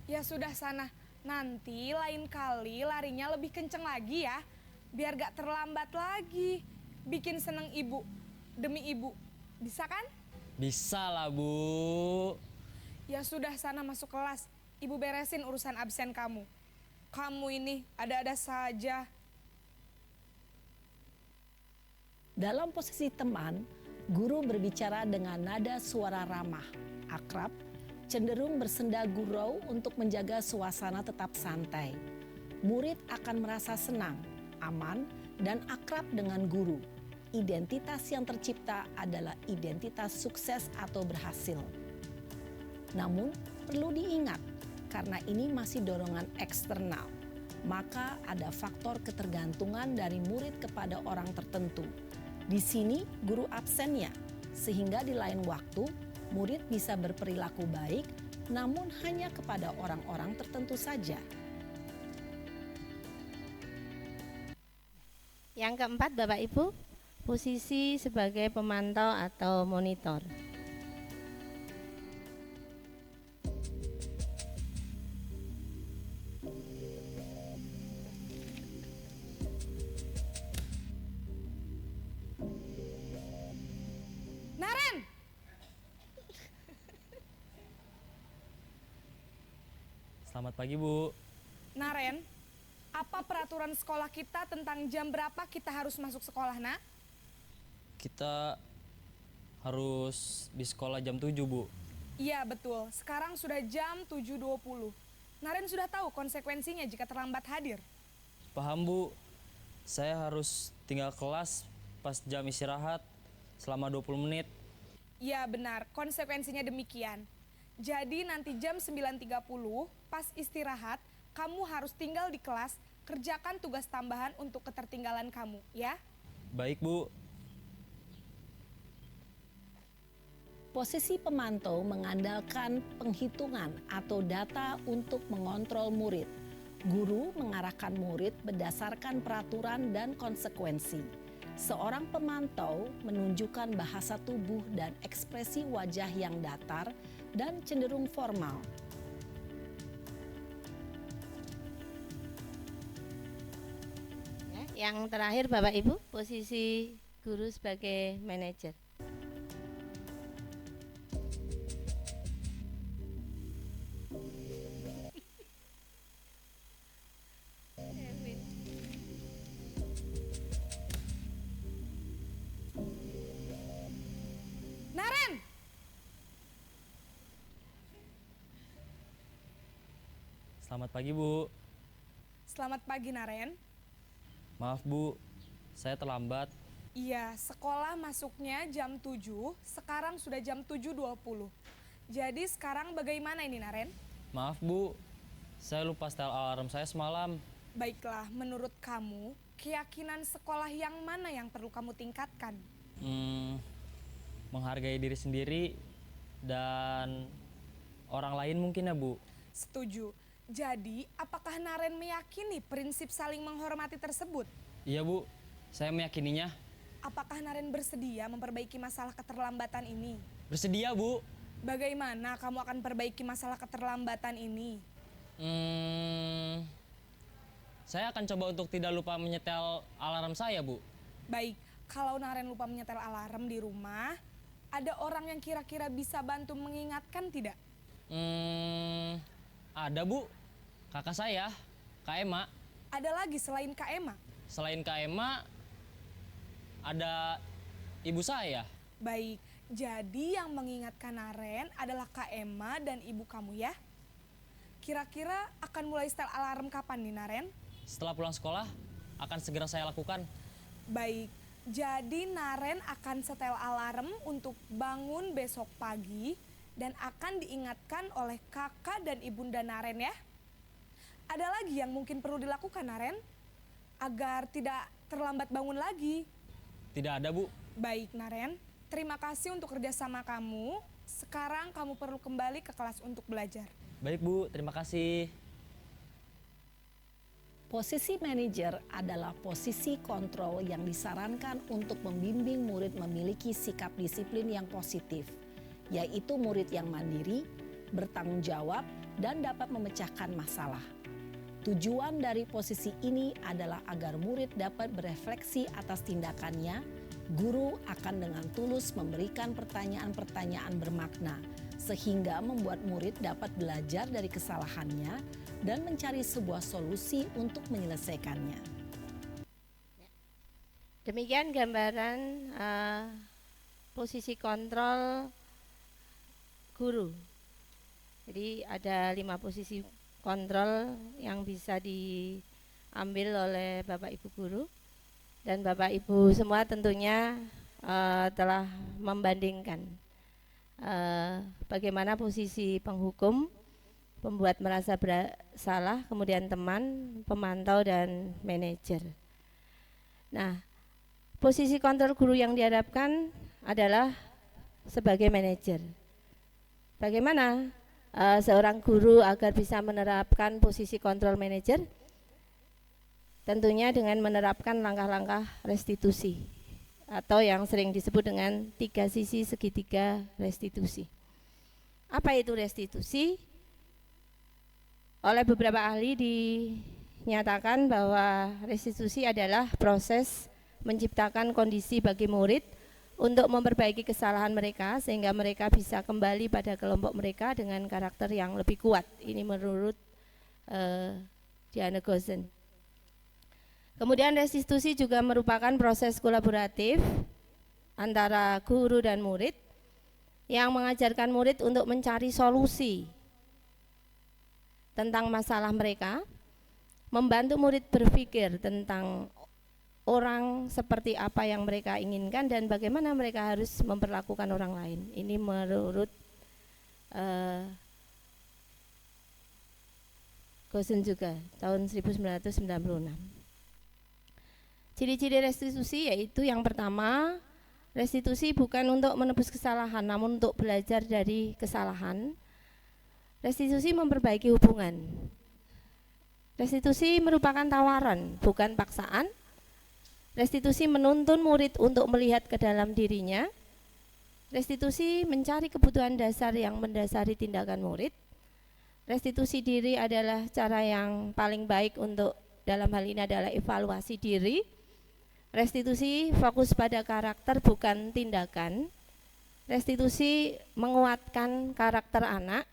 Ya sudah sana, nanti lain kali larinya lebih kenceng lagi ya. Biar gak terlambat lagi. Bikin seneng ibu, demi ibu. Bisa kan? Bisa lah Bu. Ya sudah sana masuk kelas. Ibu beresin urusan absen kamu. Kamu ini ada-ada saja. Dalam posisi teman, guru berbicara dengan nada suara ramah, akrab, cenderung bersenda gurau untuk menjaga suasana tetap santai. Murid akan merasa senang, aman, dan akrab dengan guru. Identitas yang tercipta adalah identitas sukses atau berhasil. Namun, perlu diingat, karena ini masih dorongan eksternal, maka ada faktor ketergantungan dari murid kepada orang tertentu. Di sini guru absennya, sehingga di lain waktu murid bisa berperilaku baik, namun hanya kepada orang-orang tertentu saja. Yang keempat Bapak Ibu, posisi sebagai pemantau atau monitor. Naren! Selamat pagi Bu. Naren, apa peraturan sekolah kita tentang jam berapa kita harus masuk sekolah, nak? Kita harus di sekolah jam 7 Bu. Iya betul, sekarang sudah jam 7.20. Naren sudah tahu konsekuensinya jika terlambat hadir. Paham Bu, saya harus tinggal kelas pas jam istirahat selama 20 menit. Iya benar, konsekuensinya demikian. Jadi nanti jam 9.30 pas istirahat, kamu harus tinggal di kelas, kerjakan tugas tambahan untuk ketertinggalan kamu, ya? Baik Bu. Posisi pemantau mengandalkan penghitungan atau data untuk mengontrol murid. Guru mengarahkan murid berdasarkan peraturan dan konsekuensi. Seorang pemantau menunjukkan bahasa tubuh dan ekspresi wajah yang datar dan cenderung formal. Yang terakhir Bapak Ibu, posisi guru sebagai manajer. Naren! Selamat pagi Bu. Selamat pagi, Naren. Maaf Bu, saya terlambat. Iya, sekolah masuknya jam 7, sekarang sudah jam 7.20. Jadi sekarang bagaimana ini, Naren? Maaf Bu, saya lupa setel alarm saya semalam. Baiklah, menurut kamu, keyakinan sekolah yang mana yang perlu kamu tingkatkan? Menghargai diri sendiri dan orang lain mungkin ya Bu. Setuju. Jadi, apakah Naren meyakini prinsip saling menghormati tersebut? Iya Bu, saya meyakininya. Apakah Naren bersedia memperbaiki masalah keterlambatan ini? Bersedia Bu. Bagaimana kamu akan perbaiki masalah keterlambatan ini? Saya akan coba untuk tidak lupa menyetel alarm saya Bu. Baik, kalau Naren lupa menyetel alarm di rumah, ada orang yang kira-kira bisa bantu mengingatkan tidak? Ada Bu, kakak saya, Kak Ema. Ada lagi selain Kak Ema? Selain Kak Ema, ada ibu saya. Baik, jadi yang mengingatkan Naren adalah Kak Ema dan ibu kamu ya? Kira-kira akan mulai setel alarm kapan nih, Naren? Setelah pulang sekolah, akan segera saya lakukan. Baik, jadi Naren akan setel alarm untuk bangun besok pagi dan akan diingatkan oleh kakak dan ibunda Naren ya. Ada lagi yang mungkin perlu dilakukan, Naren? Agar tidak terlambat bangun lagi. Tidak ada Bu. Baik, Naren. Terima kasih untuk kerjasama kamu. Sekarang kamu perlu kembali ke kelas untuk belajar. Baik Bu, terima kasih. Posisi manajer adalah posisi kontrol yang disarankan untuk membimbing murid memiliki sikap disiplin yang positif, yaitu murid yang mandiri, bertanggung jawab, dan dapat memecahkan masalah. Tujuan dari posisi ini adalah agar murid dapat berefleksi atas tindakannya. Guru akan dengan tulus memberikan pertanyaan-pertanyaan bermakna, sehingga membuat murid dapat belajar dari kesalahannya dan mencari sebuah solusi untuk menyelesaikannya. Demikian gambaran posisi kontrol guru. Jadi ada 5 posisi kontrol yang bisa diambil oleh Bapak Ibu guru, dan Bapak Ibu semua tentunya telah membandingkan bagaimana posisi penghukum, pembuat merasa bersalah, kemudian teman, pemantau, dan manajer. Nah, posisi kontrol guru yang diharapkan adalah sebagai manajer. Bagaimana seorang guru agar bisa menerapkan posisi kontrol manajer? Tentunya dengan menerapkan langkah-langkah restitusi, atau yang sering disebut dengan 3 sisi segitiga restitusi. Apa itu restitusi? Oleh beberapa ahli dinyatakan bahwa restitusi adalah proses menciptakan kondisi bagi murid untuk memperbaiki kesalahan mereka sehingga mereka bisa kembali pada kelompok mereka dengan karakter yang lebih kuat. Ini menurut Diana Gosen. Kemudian restitusi juga merupakan proses kolaboratif antara guru dan murid yang mengajarkan murid untuk mencari solusi tentang masalah mereka, membantu murid berpikir tentang orang seperti apa yang mereka inginkan dan bagaimana mereka harus memperlakukan orang lain. Ini menurut Gosen juga tahun 1996. Ciri-ciri restitusi yaitu yang pertama, restitusi bukan untuk menebus kesalahan namun untuk belajar dari kesalahan. Restitusi memperbaiki hubungan. Restitusi merupakan tawaran, bukan paksaan. Restitusi menuntun murid untuk melihat ke dalam dirinya. Restitusi mencari kebutuhan dasar yang mendasari tindakan murid. Restitusi diri adalah cara yang paling baik untuk dalam hal ini adalah evaluasi diri. Restitusi fokus pada karakter bukan tindakan. Restitusi menguatkan karakter anak.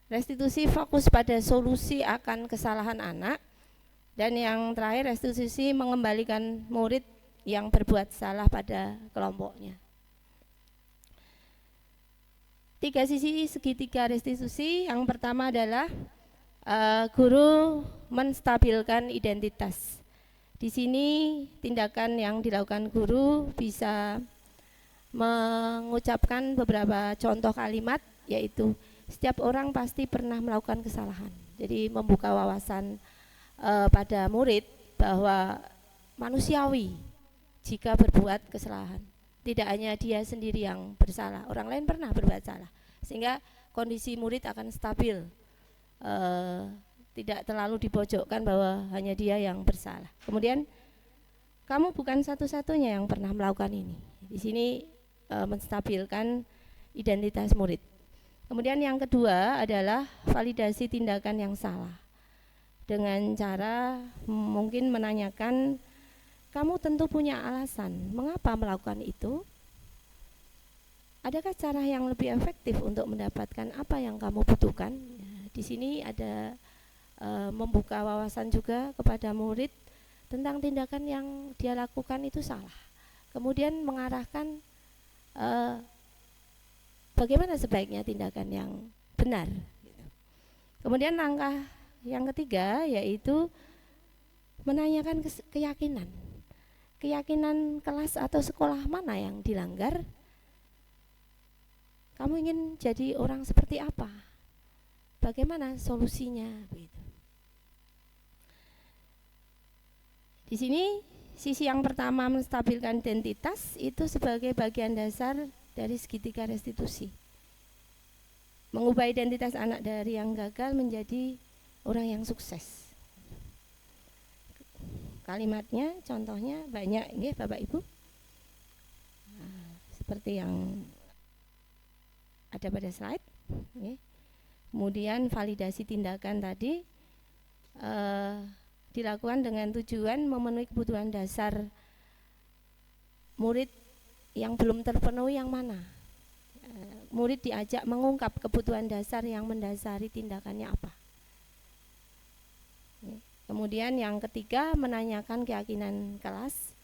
Restitusi fokus pada solusi akan kesalahan anak. Dan yang terakhir, restitusi mengembalikan murid yang berbuat salah pada kelompoknya. 3 sisi segitiga restitusi. Yang pertama adalah guru menstabilkan identitas. Di sini tindakan yang dilakukan guru bisa mengucapkan beberapa contoh kalimat, yaitu setiap orang pasti pernah melakukan kesalahan. Jadi membuka wawasan pada murid bahwa manusiawi jika berbuat kesalahan. Tidak hanya dia sendiri yang bersalah, orang lain pernah berbuat salah. Sehingga kondisi murid akan stabil, tidak terlalu dipojokkan bahwa hanya dia yang bersalah. Kemudian kamu bukan satu-satunya yang pernah melakukan ini. Di sini menstabilkan identitas murid. Kemudian yang kedua adalah validasi tindakan yang salah. Dengan cara mungkin menanyakan, kamu tentu punya alasan mengapa melakukan itu. Adakah cara yang lebih efektif untuk mendapatkan apa yang kamu butuhkan? Di sini ada membuka wawasan juga kepada murid tentang tindakan yang dia lakukan itu salah. Kemudian mengarahkan bagaimana sebaiknya tindakan yang benar. Kemudian langkah yang ketiga yaitu menanyakan keyakinan. Keyakinan kelas atau sekolah mana yang dilanggar? Kamu ingin jadi orang seperti apa? Bagaimana solusinya? Begitu. Di sini sisi yang pertama menstabilkan identitas itu sebagai bagian dasar dari segitiga restitusi. Mengubah identitas anak dari yang gagal menjadi orang yang sukses. kalimatnya, contohnya banyak nggih Bapak Ibu. Nah, seperti yang ada pada slide nggih. Kemudian validasi tindakan tadi dilakukan dengan tujuan memenuhi kebutuhan dasar murid yang belum terpenuhi yang mana. Murid diajak mengungkap kebutuhan dasar yang mendasari tindakannya apa. Kemudian yang ketiga, menanyakan keyakinan kelas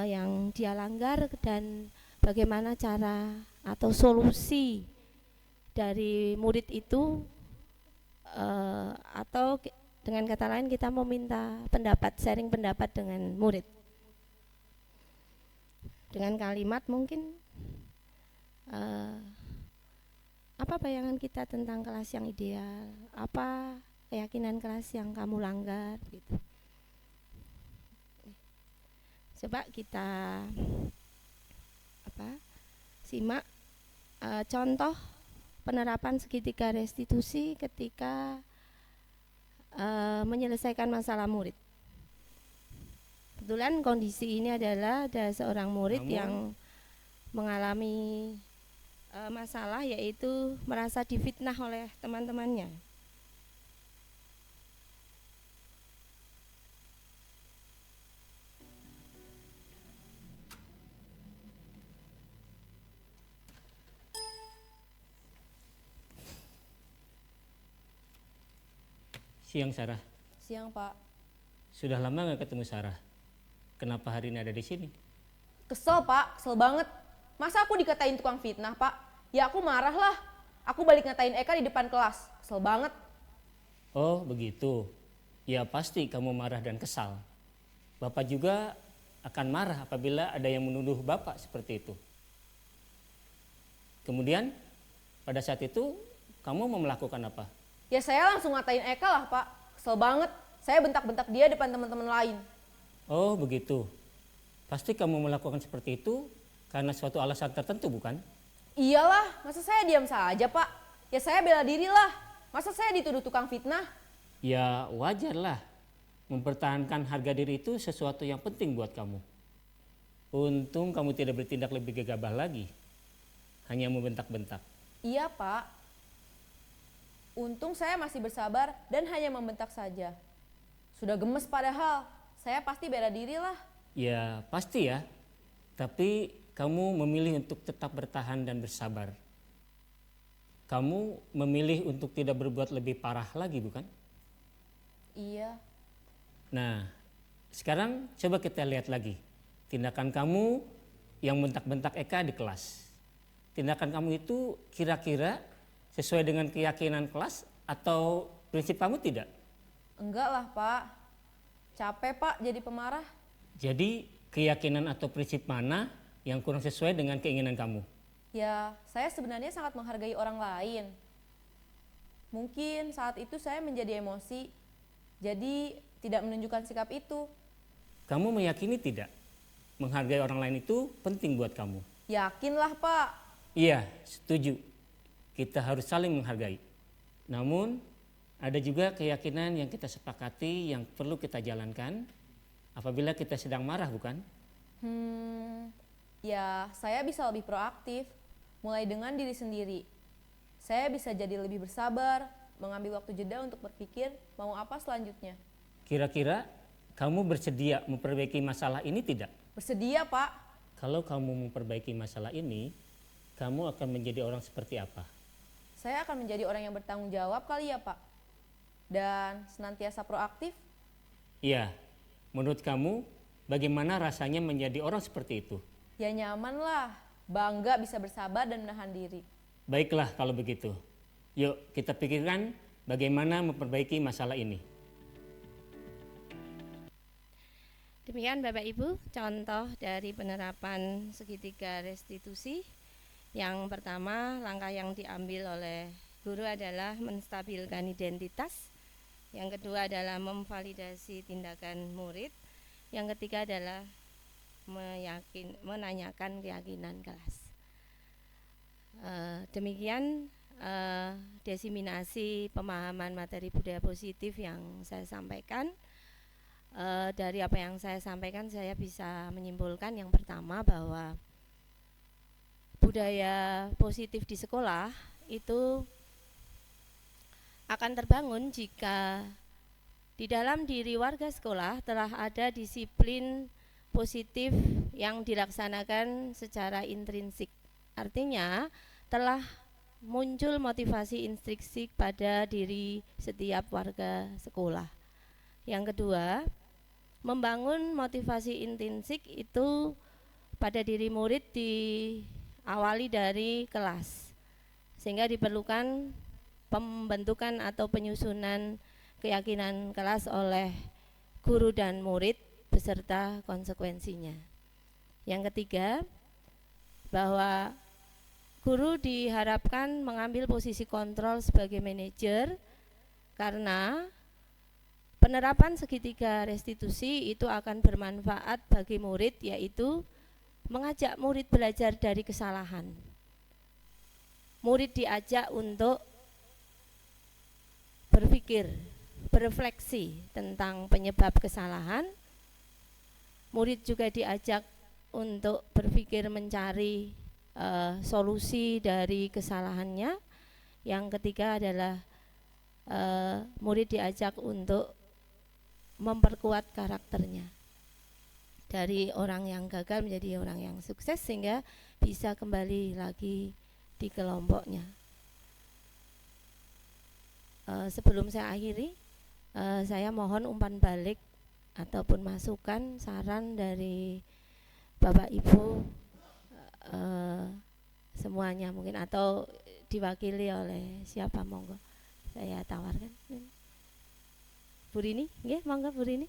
yang dia langgar dan bagaimana cara atau solusi dari murid itu, atau dengan kata lain kita meminta pendapat, sharing pendapat dengan murid dengan kalimat mungkin apa bayangan kita tentang kelas yang ideal, apa keyakinan kelas yang kamu langgar gitu. Coba kita simak contoh penerapan segitiga restitusi ketika menyelesaikan masalah murid. Kebetulan kondisi ini adalah ada seorang murid yang mengalami masalah, yaitu merasa difitnah oleh teman-temannya. Siang Sarah. Siang Pak. Sudah lama nggak ketemu Sarah. Kenapa hari ini ada di sini? Kesel Pak, kesel banget. Masa aku dikatain tukang fitnah Pak? Ya aku marah lah. Aku balik ngatain Eka di depan kelas. Kesel banget. Oh begitu. Ya pasti kamu marah dan kesal. Bapak juga akan marah apabila ada yang menuduh Bapak seperti itu. Kemudian pada saat itu kamu mau melakukan apa? Ya saya langsung ngatain Eka lah Pak. Kesel banget. Saya bentak-bentak dia depan teman-teman lain. Oh begitu. Pasti kamu melakukan seperti itu karena suatu alasan tertentu bukan? Iyalah, masa saya diam saja Pak? Ya saya bela diri lah. Masa saya dituduh tukang fitnah? Ya wajarlah. Mempertahankan harga diri itu sesuatu yang penting buat kamu. Untung kamu tidak bertindak lebih gegabah lagi. Hanya membentak-bentak. Iya Pak. Untung saya masih bersabar dan hanya membentak saja. Sudah gemes padahal, saya pasti bela diri lah. Ya pasti ya, tapi kamu memilih untuk tetap bertahan dan bersabar. Kamu memilih untuk tidak berbuat lebih parah lagi bukan? Iya. Nah sekarang coba kita lihat lagi tindakan kamu yang bentak-bentak Eka di kelas. Tindakan kamu itu kira-kira sesuai dengan keyakinan kelas atau prinsip kamu tidak? Enggak lah Pak. Capek Pak jadi pemarah. Jadi keyakinan atau prinsip mana yang kurang sesuai dengan keinginan kamu? Ya, saya sebenarnya sangat menghargai orang lain. Mungkin saat itu saya menjadi emosi, jadi tidak menunjukkan sikap itu. Kamu meyakini tidak? Menghargai orang lain itu penting buat kamu. Yakinlah Pak. Iya, setuju. Kita harus saling menghargai. Namun, ada juga keyakinan yang kita sepakati yang perlu kita jalankan apabila kita sedang marah, bukan? Ya saya bisa lebih proaktif, mulai dengan diri sendiri. Saya bisa jadi lebih bersabar, mengambil waktu jeda untuk berpikir mau apa selanjutnya. Kira-kira kamu bersedia memperbaiki masalah ini tidak? Bersedia Pak. Kalau kamu memperbaiki masalah ini, kamu akan menjadi orang seperti apa? Saya akan menjadi orang yang bertanggung jawab kali ya Pak. Dan senantiasa proaktif. Iya, menurut kamu bagaimana rasanya menjadi orang seperti itu? Ya nyaman lah, bangga bisa bersabar dan menahan diri. Baiklah kalau begitu. Yuk kita pikirkan bagaimana memperbaiki masalah ini. Demikian Bapak Ibu contoh dari penerapan segitiga restitusi. Yang pertama, langkah yang diambil oleh guru adalah menstabilkan identitas. Yang kedua adalah memvalidasi tindakan murid. Yang ketiga adalah menanyakan keyakinan kelas. Demikian diseminasi pemahaman materi budaya positif yang saya sampaikan. dari apa yang saya sampaikan saya bisa menyimpulkan yang pertama bahwa budaya positif di sekolah itu akan terbangun jika di dalam diri warga sekolah telah ada disiplin positif yang dilaksanakan secara intrinsik. Artinya telah muncul motivasi intrinsik pada diri setiap warga sekolah. Yang kedua, membangun motivasi intrinsik itu pada diri murid diawali dari kelas, sehingga diperlukan pembentukan atau penyusunan keyakinan kelas oleh guru dan murid beserta konsekuensinya. Yang ketiga, bahwa guru diharapkan mengambil posisi kontrol sebagai manajer karena penerapan segitiga restitusi itu akan bermanfaat bagi murid, yaitu mengajak murid belajar dari kesalahan. Murid diajak untuk berpikir, berefleksi tentang penyebab kesalahan. Murid juga diajak untuk berpikir mencari solusi dari kesalahannya. Yang ketiga adalah murid diajak untuk memperkuat karakternya dari orang yang gagal menjadi orang yang sukses sehingga bisa kembali lagi di kelompoknya. Sebelum saya akhiri, saya mohon umpan balik ataupun masukan saran dari Bapak Ibu semuanya mungkin, atau diwakili oleh siapa, monggo saya tawarkan. Bu Rini, nggih, monggo Bu Rini.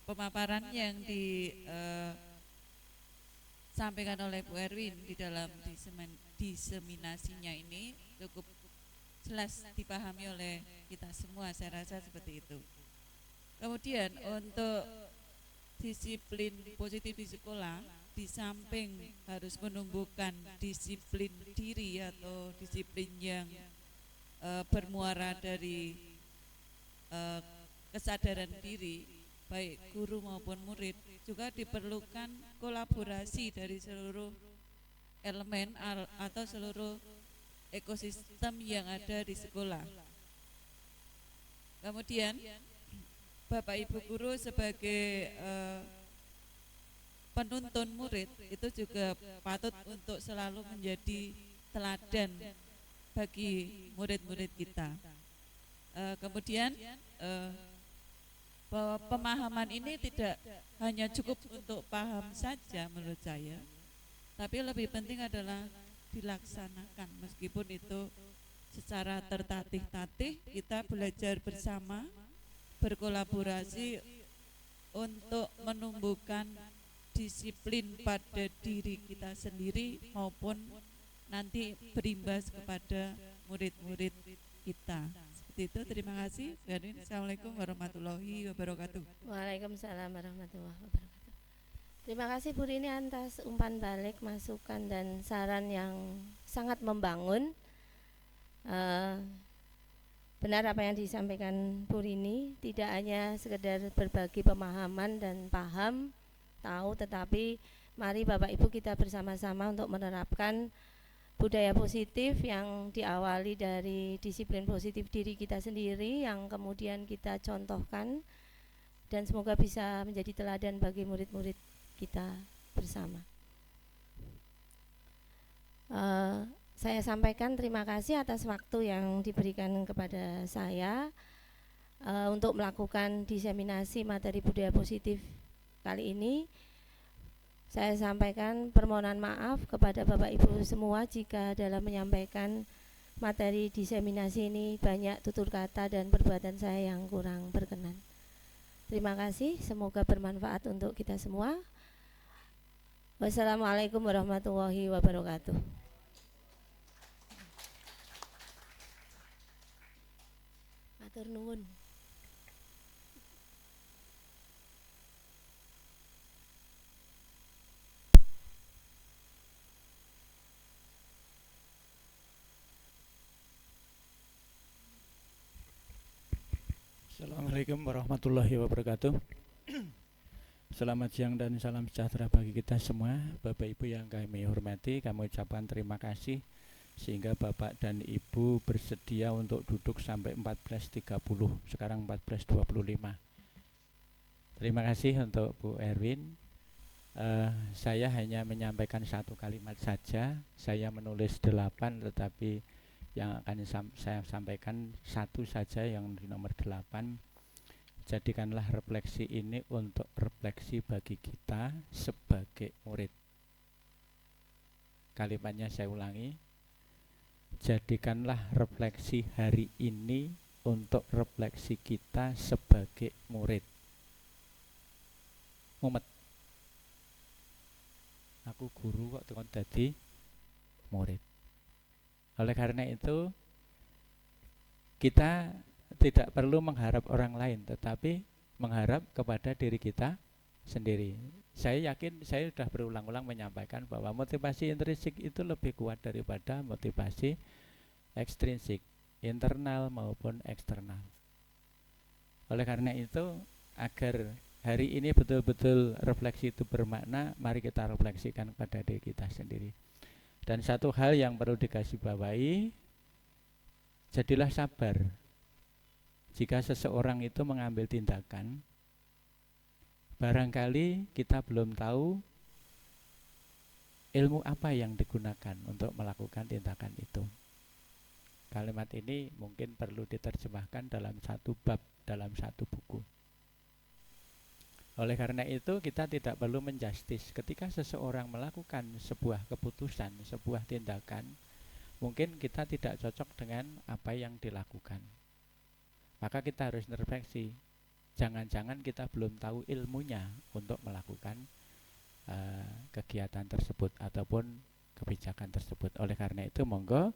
Pemaparan yang disampaikan oleh Bu Erwin di dalam diseminasinya ini cukup jelas dipahami oleh kita semua, saya rasa seperti itu. Kemudian untuk disiplin positif di sekolah, di samping harus menumbuhkan disiplin diri atau disiplin yang bermuara dari kesadaran diri, baik guru maupun murid, juga diperlukan kolaborasi dari seluruh elemen atau seluruh ekosistem yang ada di sekolah. Kemudian Bapak Ibu guru sebagai penuntun murid itu juga patut untuk selalu menjadi teladan bagi murid-murid kita. Kemudian bahwa pemahaman ini tidak hanya cukup untuk paham saja menurut saya, tapi lebih penting adalah dilaksanakan, meskipun itu secara tertatih-tatih kita belajar bersama, berkolaborasi untuk menumbuhkan disiplin pada diri kita sendiri maupun nanti berimbas kepada murid-murid kita. Itu terima kasih. Assalamualaikum warahmatullahi wabarakatuh. Waalaikumsalam warahmatullahi wabarakatuh. Terima kasih Bu Rini atas umpan balik, masukan dan saran yang sangat membangun. Benar apa yang disampaikan Bu Rini, tidak hanya sekedar berbagi pemahaman dan paham, tahu, tetapi mari Bapak Ibu kita bersama-sama untuk menerapkan budaya positif yang diawali dari disiplin positif diri kita sendiri yang kemudian kita contohkan dan semoga bisa menjadi teladan bagi murid-murid kita bersama. Saya sampaikan terima kasih atas waktu yang diberikan kepada saya untuk melakukan diseminasi materi budaya positif kali ini. Saya sampaikan permohonan maaf kepada Bapak Ibu semua jika dalam menyampaikan materi diseminasi ini banyak tutur kata dan perbuatan saya yang kurang berkenan. Terima kasih, semoga bermanfaat untuk kita semua. Wassalamualaikum warahmatullahi wabarakatuh. Matur nuwun. Assalamualaikum warahmatullahi wabarakatuh. Selamat siang dan salam sejahtera bagi kita semua. Bapak Ibu yang kami hormati, kami ucapkan terima kasih sehingga Bapak dan Ibu bersedia untuk duduk sampai 14.30, sekarang 14.25. Terima kasih untuk Bu Erwin. Saya hanya menyampaikan satu kalimat saja. Saya menulis 8, tetapi yang akan saya sampaikan satu saja, yang di nomor 8. Jadikanlah refleksi ini untuk refleksi bagi kita sebagai murid. Kalimatnya saya ulangi. Jadikanlah refleksi hari ini untuk refleksi kita sebagai murid. Mumet. Aku guru kok tekan dadi murid. Oleh karena itu, kita tidak perlu mengharap orang lain, tetapi mengharap kepada diri kita sendiri. Saya yakin, saya sudah berulang-ulang menyampaikan bahwa motivasi intrinsik itu lebih kuat daripada motivasi ekstrinsik, internal maupun eksternal. Oleh karena itu, agar hari ini betul-betul refleksi itu bermakna, mari kita refleksikan pada diri kita sendiri. Dan satu hal yang perlu digarisbawahi, jadilah sabar. Jika seseorang itu mengambil tindakan, barangkali kita belum tahu ilmu apa yang digunakan untuk melakukan tindakan itu. Kalimat ini mungkin perlu diterjemahkan dalam satu bab, dalam satu buku. Oleh karena itu, kita tidak perlu menjustis ketika seseorang melakukan sebuah keputusan, sebuah tindakan, mungkin kita tidak cocok dengan apa yang dilakukan. Maka kita harus refleksi, jangan-jangan kita belum tahu ilmunya untuk melakukan kegiatan tersebut ataupun kebijakan tersebut. Oleh karena itu, monggo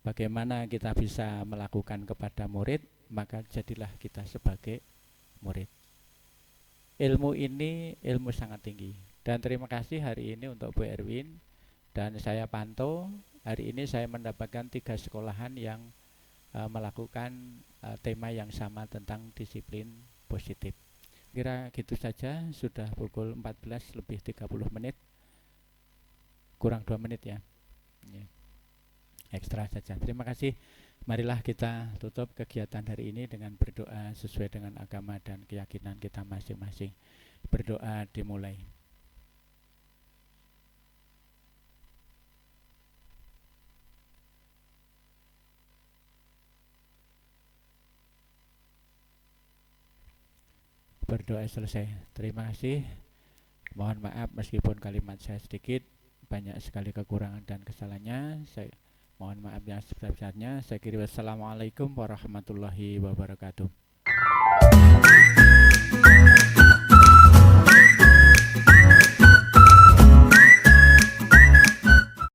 bagaimana kita bisa melakukan kepada murid, maka jadilah kita sebagai murid. Ilmu ini ilmu sangat tinggi. Dan terima kasih hari ini untuk Bu Erwin. Dan saya pantau, hari ini saya mendapatkan 3 sekolahan yang melakukan tema yang sama tentang disiplin positif. Kira gitu saja, sudah pukul 14 lebih 30 menit. Kurang 2 menit ya. Ekstra saja. Terima kasih. Marilah kita tutup kegiatan hari ini dengan berdoa sesuai dengan agama dan keyakinan kita masing-masing. Berdoa dimulai. Berdoa selesai. Terima kasih. Mohon maaf meskipun kalimat saya sedikit, banyak sekali kekurangan dan kesalahannya. Saya mohon maaf yang sebesar-besarnya. Saya kira wassalamualaikum warahmatullahi wabarakatuh.